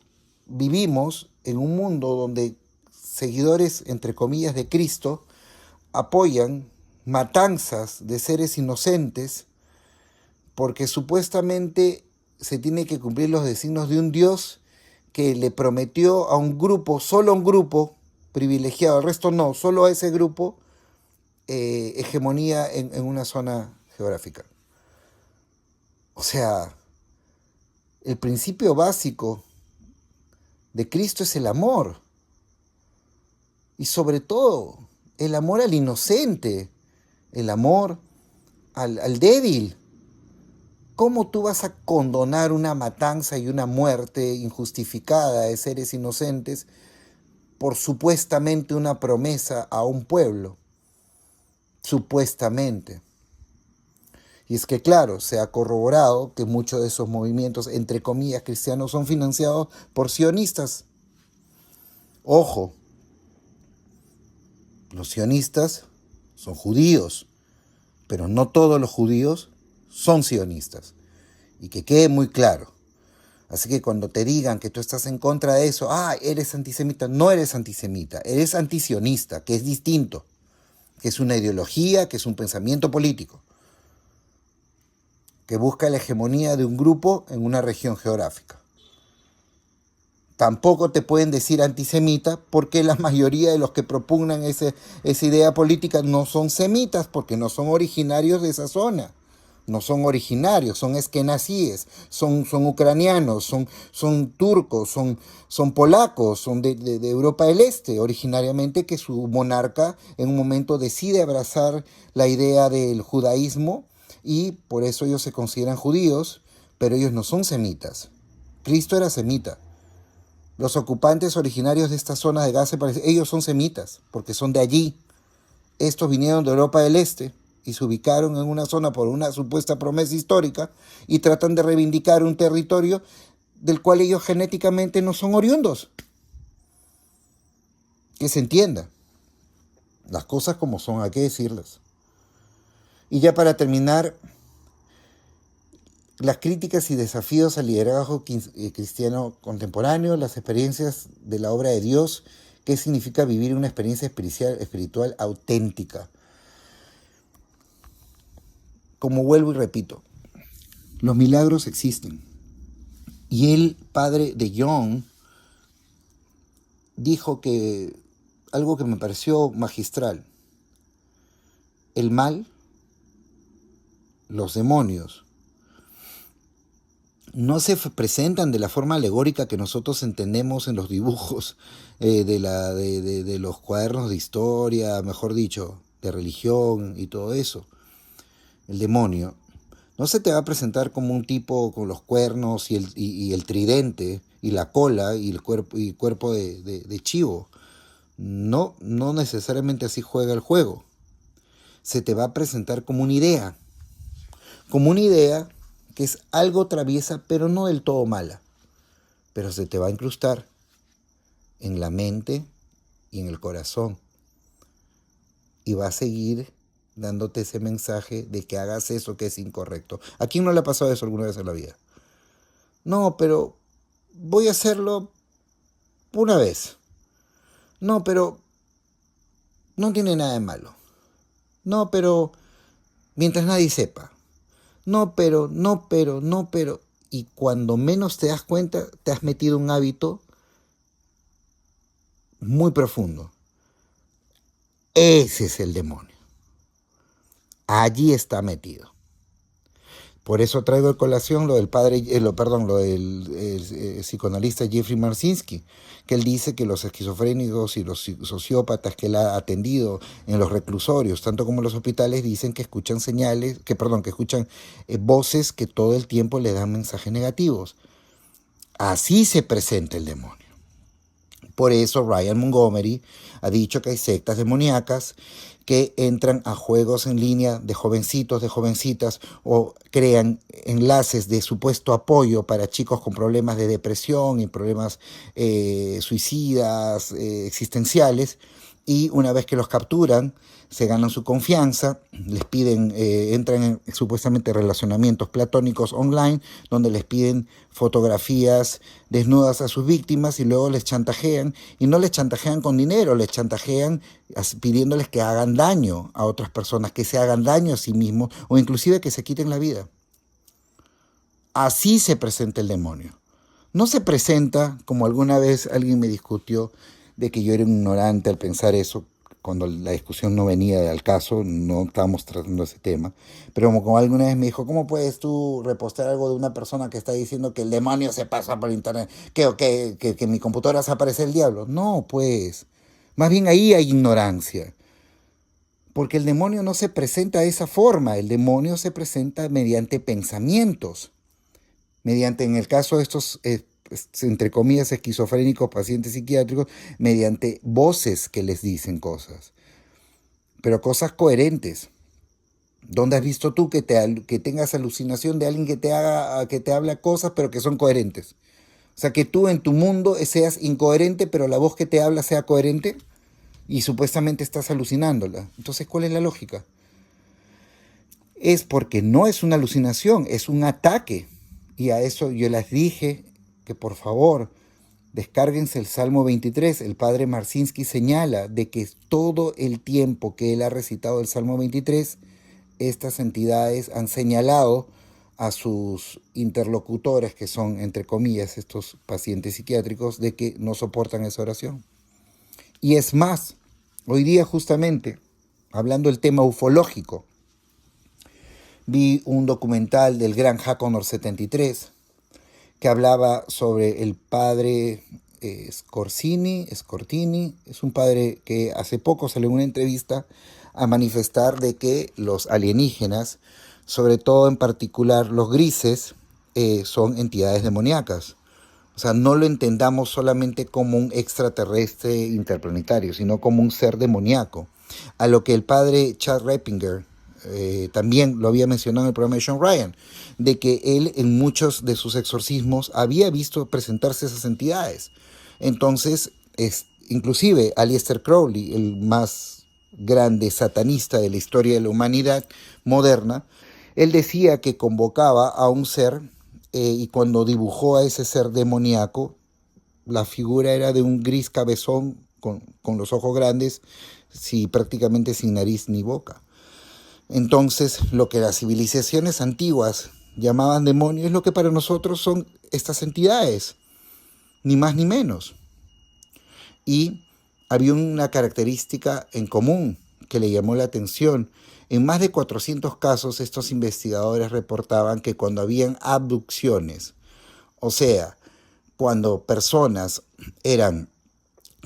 S1: vivimos en un mundo donde seguidores, entre comillas, de Cristo apoyan matanzas de seres inocentes porque supuestamente se tiene que cumplir los designios de un Dios que le prometió a un grupo, solo a un grupo privilegiado, al resto no, solo a ese grupo, hegemonía en una zona geográfica. O sea, el principio básico de Cristo es el amor. Y sobre todo, el amor al inocente, el amor al débil. ¿Cómo tú vas a condonar una matanza y una muerte injustificada de seres inocentes por supuestamente una promesa a un pueblo? Supuestamente. Y es que claro, se ha corroborado que muchos de esos movimientos, entre comillas, cristianos son financiados por sionistas. Ojo, los sionistas son judíos, pero no todos los judíos son sionistas. Y que quede muy claro. Así que cuando te digan que tú estás en contra de eso, eres antisemita, no eres antisemita, eres antisionista, que es distinto, que es una ideología, que es un pensamiento político, que busca la hegemonía de un grupo en una región geográfica. Tampoco te pueden decir antisemita porque la mayoría de los que propugnan esa idea política no son semitas porque no son originarios de esa zona. No son originarios, son eskenazíes, son ucranianos, son turcos, son polacos, son de Europa del Este, originariamente, que su monarca en un momento decide abrazar la idea del judaísmo y por eso ellos se consideran judíos, pero ellos no son semitas. Cristo era semita. Los ocupantes originarios de esta zona de Gaza, ellos son semitas, porque son de allí. Estos vinieron de Europa del Este y se ubicaron en una zona por una supuesta promesa histórica y tratan de reivindicar un territorio del cual ellos genéticamente no son oriundos. Que se entienda. Las cosas como son, hay que decirlas. Y ya para terminar, las críticas y desafíos al liderazgo cristiano contemporáneo, las experiencias de la obra de Dios, qué significa vivir una experiencia espiritual auténtica. Como vuelvo y repito, los milagros existen. Y el padre de John dijo que algo que me pareció magistral: el mal, los demonios, no se presentan de la forma alegórica que nosotros entendemos en los dibujos de los cuadernos de historia, mejor dicho, de religión y todo eso. El demonio no se te va a presentar como un tipo con los cuernos y el tridente y la cola y el cuerpo de chivo. No necesariamente así juega el juego. Se te va a presentar como una idea que es algo traviesa, pero no del todo mala. Pero se te va a incrustar en la mente, y en el corazón. Y va a seguir dándote ese mensaje de que hagas eso que es incorrecto. ¿A quién no le ha pasado eso alguna vez en la vida? No, pero voy a hacerlo una vez. No, pero no tiene nada de malo. No, pero mientras nadie sepa. No, pero, no, pero, no, pero. Y cuando menos te das cuenta, te has metido un hábito muy profundo. Ese es el demonio. Allí está metido. Por eso traigo a colación lo del psicoanalista Jeffrey Marcinski, que él dice que los esquizofrénicos y los sociópatas que él ha atendido en los reclusorios, tanto como en los hospitales, dicen que escuchan que escuchan voces que todo el tiempo le dan mensajes negativos. Así se presenta el demonio. Por eso Ryan Montgomery ha dicho que hay sectas demoníacas que entran a juegos en línea de jovencitos, de jovencitas, o crean enlaces de supuesto apoyo para chicos con problemas de depresión y problemas suicidas, existenciales, y una vez que los capturan, se ganan su confianza, les piden, entran en supuestamente relacionamientos platónicos online, donde les piden fotografías desnudas a sus víctimas y luego les chantajean, y no les chantajean con dinero, les chantajean pidiéndoles que hagan daño a otras personas, que se hagan daño a sí mismos o inclusive que se quiten la vida. Así se presenta el demonio. No se presenta, como alguna vez alguien me discutió, de que yo era un ignorante al pensar eso, cuando la discusión no venía al caso, no estábamos tratando ese tema, pero como alguna vez me dijo, ¿cómo puedes tú repostar algo de una persona que está diciendo que el demonio se pasa por internet, que en mi computadora se aparece el diablo? No, pues, más bien ahí hay ignorancia, porque el demonio no se presenta de esa forma, el demonio se presenta mediante pensamientos, mediante, en el caso de estos entre comillas, esquizofrénicos, pacientes psiquiátricos, mediante voces que les dicen cosas, pero cosas coherentes. ¿Dónde has visto tú que tengas alucinación de alguien que te habla cosas, pero que son coherentes? O sea, que tú en tu mundo seas incoherente, pero la voz que te habla sea coherente y supuestamente estás alucinándola. Entonces, ¿cuál es la lógica? Es porque no es una alucinación, es un ataque. Y a eso yo les dije que por favor descárguense el Salmo 23. El padre Marcinski señala de que todo el tiempo que él ha recitado el Salmo 23, estas entidades han señalado a sus interlocutores, que son, entre comillas, estos pacientes psiquiátricos, de que no soportan esa oración. Y es más, hoy día justamente, hablando del tema ufológico, vi un documental del gran Hakonor 73 que hablaba sobre el padre Scortini, es un padre que hace poco salió en una entrevista a manifestar de que los alienígenas, sobre todo en particular los grises, son entidades demoníacas. O sea, no lo entendamos solamente como un extraterrestre interplanetario, sino como un ser demoníaco. A lo que el padre Chad Repinger también lo había mencionado en el programa de Sean Ryan, de que él en muchos de sus exorcismos había visto presentarse esas entidades. Entonces, inclusive Aleister Crowley, el más grande satanista de la historia de la humanidad moderna, él decía que convocaba a un ser y cuando dibujó a ese ser demoníaco, la figura era de un gris cabezón con los ojos grandes, prácticamente sin nariz ni boca. Entonces, lo que las civilizaciones antiguas llamaban demonios es lo que para nosotros son estas entidades, ni más ni menos. Y había una característica en común que le llamó la atención. En más de 400 casos, estos investigadores reportaban que cuando habían abducciones, o sea, cuando personas eran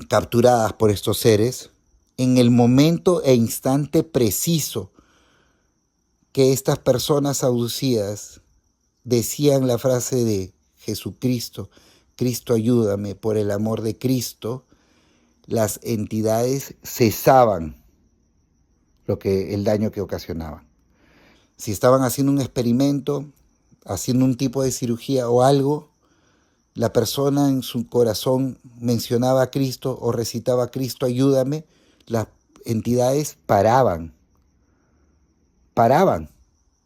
S1: capturadas por estos seres, en el momento e instante preciso que estas personas abducidas decían la frase de Jesucristo, Cristo ayúdame, por el amor de Cristo, las entidades cesaban el daño que ocasionaban. Si estaban haciendo un experimento, haciendo un tipo de cirugía o algo, la persona en su corazón mencionaba a Cristo o recitaba a Cristo, ayúdame, las entidades paraban,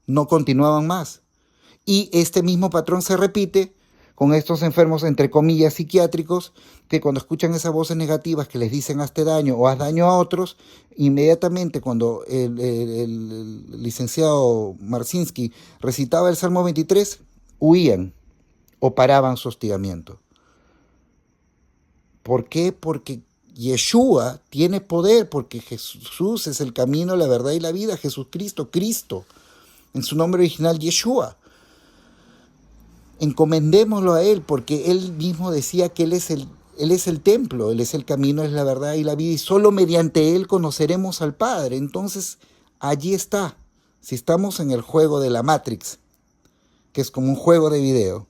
S1: no continuaban más. Y este mismo patrón se repite con estos enfermos, entre comillas, psiquiátricos, que cuando escuchan esas voces negativas que les dicen hazte daño o haz daño a otros, inmediatamente cuando el licenciado Marcinski recitaba el Salmo 23, huían o paraban su hostigamiento. ¿Por qué? Porque Yeshua tiene poder, porque Jesús es el camino, la verdad y la vida, Jesucristo, Cristo, en su nombre original Yeshua. Encomendémoslo a Él, porque Él mismo decía que Él es el templo, Él es el camino, es la verdad y la vida, y solo mediante Él conoceremos al Padre. Entonces, allí está. Si estamos en el juego de la Matrix, que es como un juego de video,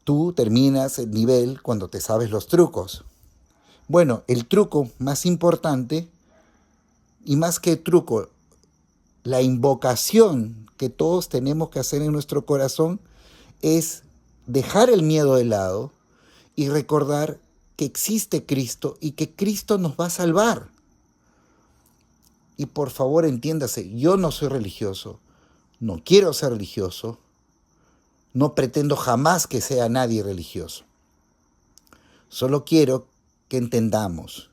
S1: tú terminas el nivel cuando te sabes los trucos. Bueno, el truco más importante, y más que truco, la invocación que todos tenemos que hacer en nuestro corazón es dejar el miedo de lado y recordar que existe Cristo y que Cristo nos va a salvar. Y por favor entiéndase, yo no soy religioso, no quiero ser religioso, no pretendo jamás que sea nadie religioso. Solo quiero que entendamos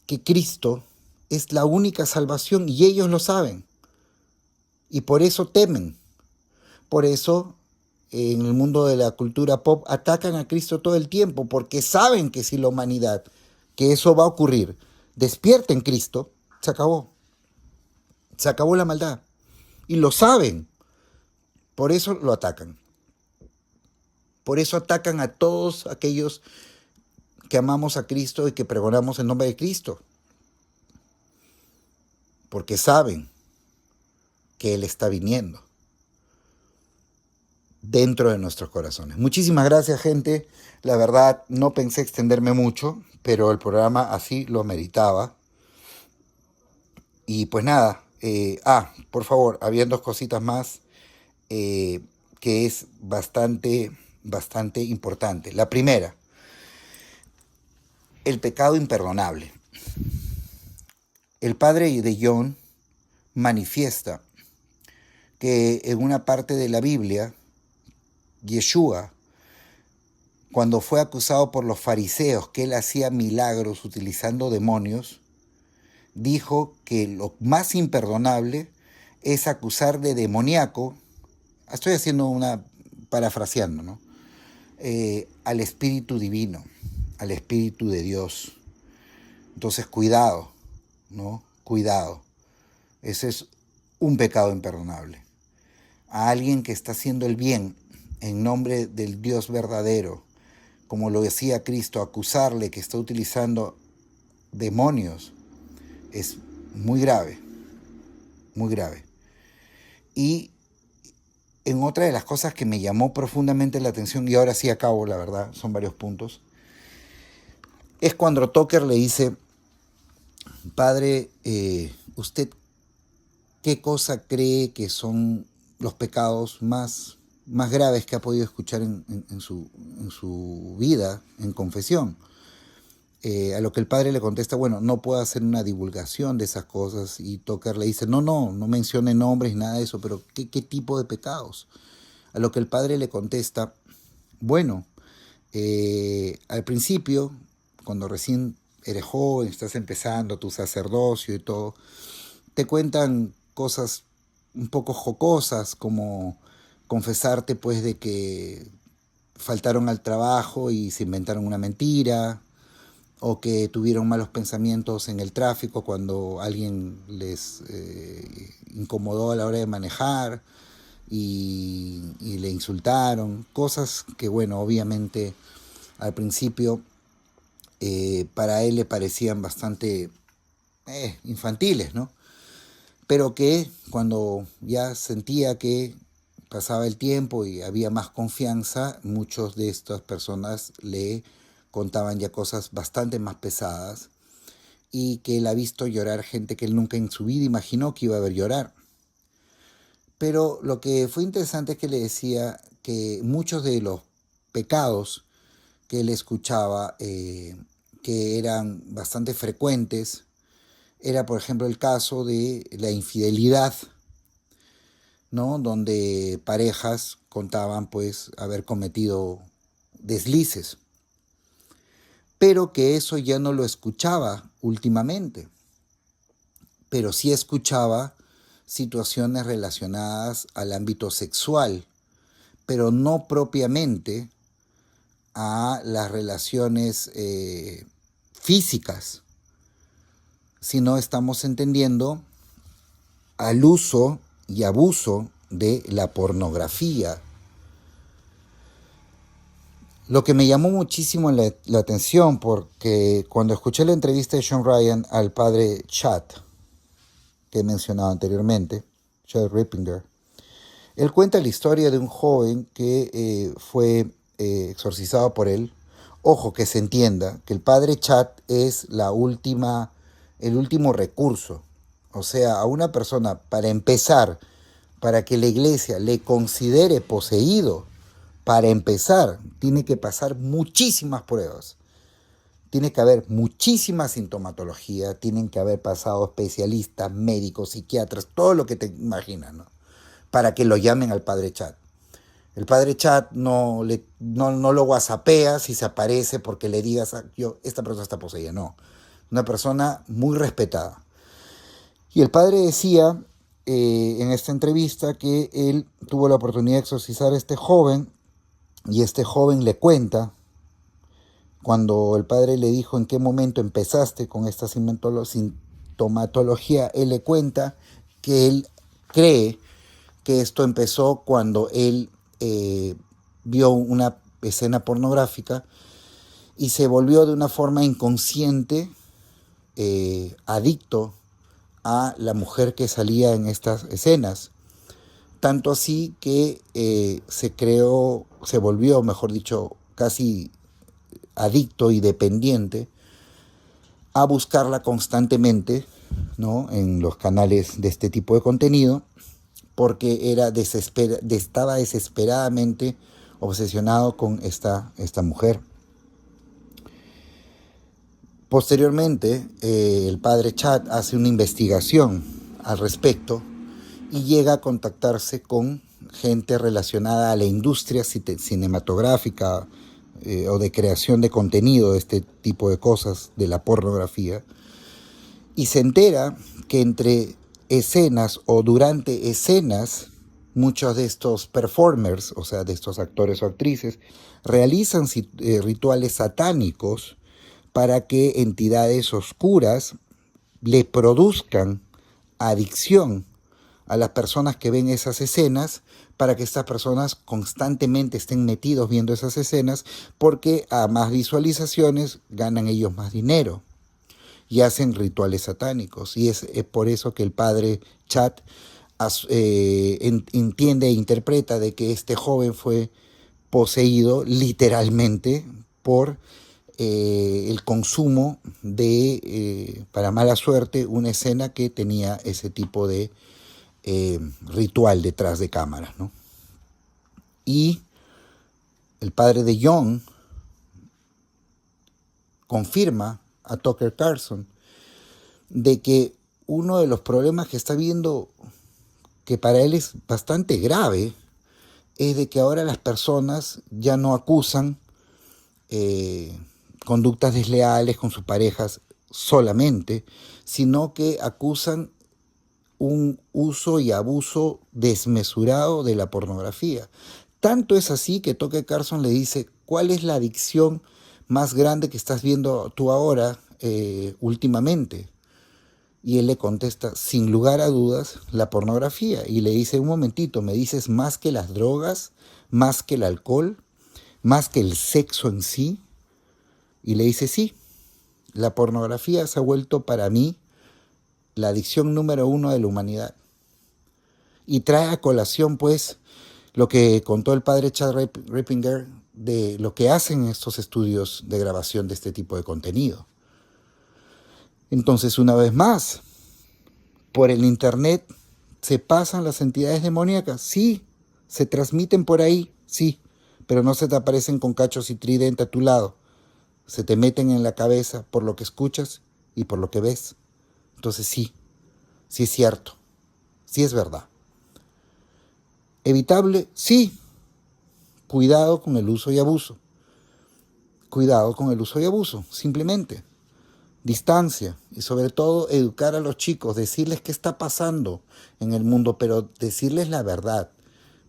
S1: que Cristo es la única salvación y ellos lo saben. Y por eso temen. Por eso en el mundo de la cultura pop atacan a Cristo todo el tiempo, porque saben que si la humanidad, que eso va a ocurrir, despierta en Cristo, se acabó. Se acabó la maldad. Y lo saben. Por eso lo atacan. Por eso atacan a todos aquellos que amamos a Cristo y que pregonamos el nombre de Cristo. Porque saben que Él está viniendo dentro de nuestros corazones. Muchísimas gracias, gente. La verdad, no pensé extenderme mucho, pero el programa así lo meritaba. Y pues nada, por favor, había dos cositas más que es bastante importante. La primera, el pecado imperdonable. El padre de John manifiesta que en una parte de la Biblia, Yeshua, cuando fue acusado por los fariseos que él hacía milagros utilizando demonios, dijo que lo más imperdonable es acusar de demoníaco, estoy haciendo parafraseando, ¿no? Al Espíritu Divino, al Espíritu de Dios. Entonces, cuidado, ¿no? Cuidado. Ese es un pecado imperdonable. A alguien que está haciendo el bien en nombre del Dios verdadero, como lo decía Cristo, acusarle que está utilizando demonios es muy grave, muy grave. Y en otra de las cosas que me llamó profundamente la atención, y ahora sí acabo, la verdad, son varios puntos, es cuando Tucker le dice, padre, ¿usted qué cosa cree que son los pecados más graves que ha podido escuchar en su vida, en confesión? A lo que el padre le contesta, bueno, no puedo hacer una divulgación de esas cosas, y Tucker le dice, no mencione nombres, nada de eso, pero ¿qué tipo de pecados? A lo que el padre le contesta, bueno, al principio, cuando recién eres joven, estás empezando tu sacerdocio y todo, te cuentan cosas un poco jocosas, como confesarte pues de que faltaron al trabajo y se inventaron una mentira, o que tuvieron malos pensamientos en el tráfico cuando alguien les incomodó a la hora de manejar y le insultaron. Cosas que, bueno, obviamente al principio para él le parecían bastante infantiles, ¿no? Pero que cuando ya sentía que pasaba el tiempo y había más confianza, muchos de estas personas le contaban ya cosas bastante más pesadas, y que él ha visto llorar gente que él nunca en su vida imaginó que iba a ver llorar. Pero lo que fue interesante es que le decía que muchos de los pecados que él escuchaba, que eran bastante frecuentes, era por ejemplo el caso de la infidelidad, ¿no? Donde parejas contaban pues haber cometido deslices, pero que eso ya no lo escuchaba últimamente, pero sí escuchaba situaciones relacionadas al ámbito sexual, pero no propiamente a las relaciones físicas, sino estamos entendiendo al uso y abuso de la pornografía. Lo que me llamó muchísimo la atención, porque cuando escuché la entrevista de Sean Ryan al padre Chad, que he mencionado anteriormente, Chad Rippinger, él cuenta la historia de un joven que fue exorcizado por él. Ojo, que se entienda que el padre Chad es el último recurso. O sea, a una persona, para empezar, para que la iglesia le considere poseído, para empezar, tiene que pasar muchísimas pruebas. Tiene que haber muchísima sintomatología, tienen que haber pasado especialistas, médicos, psiquiatras, todo lo que te imaginas, ¿no? Para que lo llamen al padre Chad. El padre Chad no lo whatsappea si se aparece porque le digas, esta persona está poseída. No, una persona muy respetada. Y el padre decía en esta entrevista que él tuvo la oportunidad de exorcizar a este joven, y este joven le cuenta, cuando el padre le dijo en qué momento empezaste con esta sintomatología, él le cuenta que él cree que esto empezó cuando él vio una escena pornográfica y se volvió de una forma inconsciente adicto a la mujer que salía en estas escenas. Tanto así que se volvió, mejor dicho, casi adicto y dependiente a buscarla constantemente, ¿no? En los canales de este tipo de contenido, porque estaba desesperadamente obsesionado con esta mujer. Posteriormente, el padre Chad hace una investigación al respecto y llega a contactarse con gente relacionada a la industria cinematográfica o de creación de contenido, de este tipo de cosas, de la pornografía, y se entera que entre escenas o durante escenas, muchos de estos performers, o sea, de estos actores o actrices, realizan rituales satánicos para que entidades oscuras le produzcan adicción a las personas que ven esas escenas, para que estas personas constantemente estén metidos viendo esas escenas, porque a más visualizaciones ganan ellos más dinero y hacen rituales satánicos. Y es por eso que el padre Chad entiende e interpreta de que este joven fue poseído literalmente por el consumo de, para mala suerte, una escena que tenía ese tipo de ritual detrás de cámaras, ¿no? Y el padre de John confirma a Tucker Carlson de que uno de los problemas que está viendo, que para él es bastante grave, es de que ahora las personas ya no acusan conductas desleales con sus parejas solamente, sino que acusan un uso y abuso desmesurado de la pornografía. Tanto es así que Tucker Carlson le dice, ¿cuál es la adicción más grande que estás viendo tú ahora últimamente? Y él le contesta, sin lugar a dudas, la pornografía. Y le dice, un momentito, ¿me dices más que las drogas, más que el alcohol, más que el sexo en sí? Y le dice, sí, la pornografía se ha vuelto para mí la adicción número 1 de la humanidad. Y trae a colación, pues, lo que contó el padre Chad Rippinger de lo que hacen estos estudios de grabación de este tipo de contenido. Entonces, una vez más, por el internet se pasan las entidades demoníacas, sí, se transmiten por ahí, Sí, pero no se te aparecen con cachos y tridente a tu lado. Se te meten en la cabeza por lo que escuchas y por lo que ves. Entonces sí, sí es cierto, sí es verdad. ¿Evitable? Sí. Cuidado con el uso y abuso. Cuidado con el uso y abuso, simplemente. Distancia y sobre todo educar a los chicos, decirles qué está pasando en el mundo, pero decirles la verdad,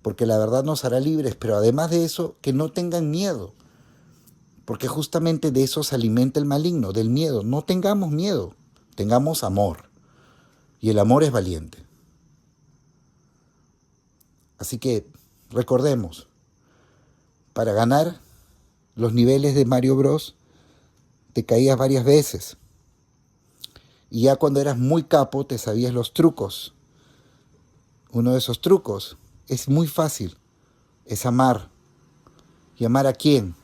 S1: porque la verdad nos hará libres, pero además de eso, que no tengan miedo, porque justamente de eso se alimenta el maligno, del miedo. No tengamos miedo, tengamos amor, y el amor es valiente. Así que recordemos, para ganar los niveles de Mario Bros, te caías varias veces, y ya cuando eras muy capo te sabías los trucos. Uno de esos trucos es muy fácil, es amar. ¿Y amar a quién?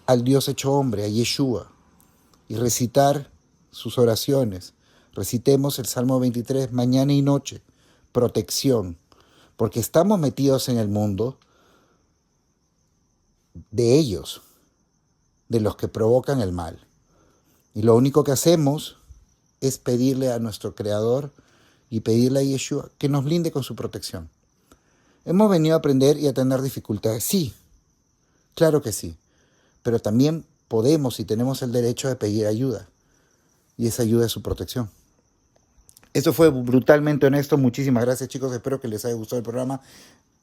S1: Al Dios hecho hombre, a Yeshua. Y recitar sus oraciones. Recitemos el Salmo 23 mañana y noche. Protección. Porque estamos metidos en el mundo de ellos, de los que provocan el mal. Y lo único que hacemos es pedirle a nuestro Creador y pedirle a Yeshua que nos blinde con su protección. ¿Hemos venido a aprender y a tener dificultades? Sí, claro que sí. Pero también podemos y tenemos el derecho de pedir ayuda. Y esa ayuda es su protección. Esto fue brutalmente honesto. Muchísimas gracias, chicos. Espero que les haya gustado el programa.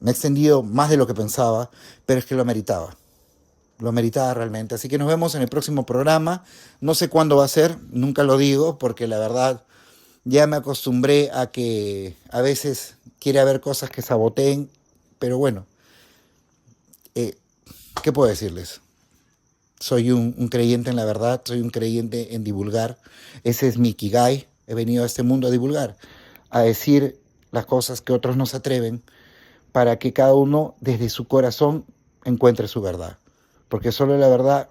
S1: Me he extendido más de lo que pensaba, pero es que lo meritaba. Lo meritaba realmente. Así que nos vemos en el próximo programa. No sé cuándo va a ser, nunca lo digo, porque la verdad ya me acostumbré a que a veces quiere haber cosas que saboteen. Pero bueno, ¿qué puedo decirles? Soy un creyente en la verdad, soy un creyente en divulgar. Ese es mi Ikigai. He venido a este mundo a divulgar, a decir las cosas que otros no se atreven, para que cada uno desde su corazón encuentre su verdad. Porque solo la verdad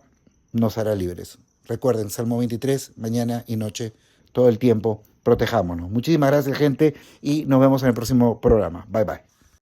S1: nos hará libres. Recuerden, Salmo 23, mañana y noche, todo el tiempo, protejámonos. Muchísimas gracias, gente, y nos vemos en el próximo programa. Bye, bye.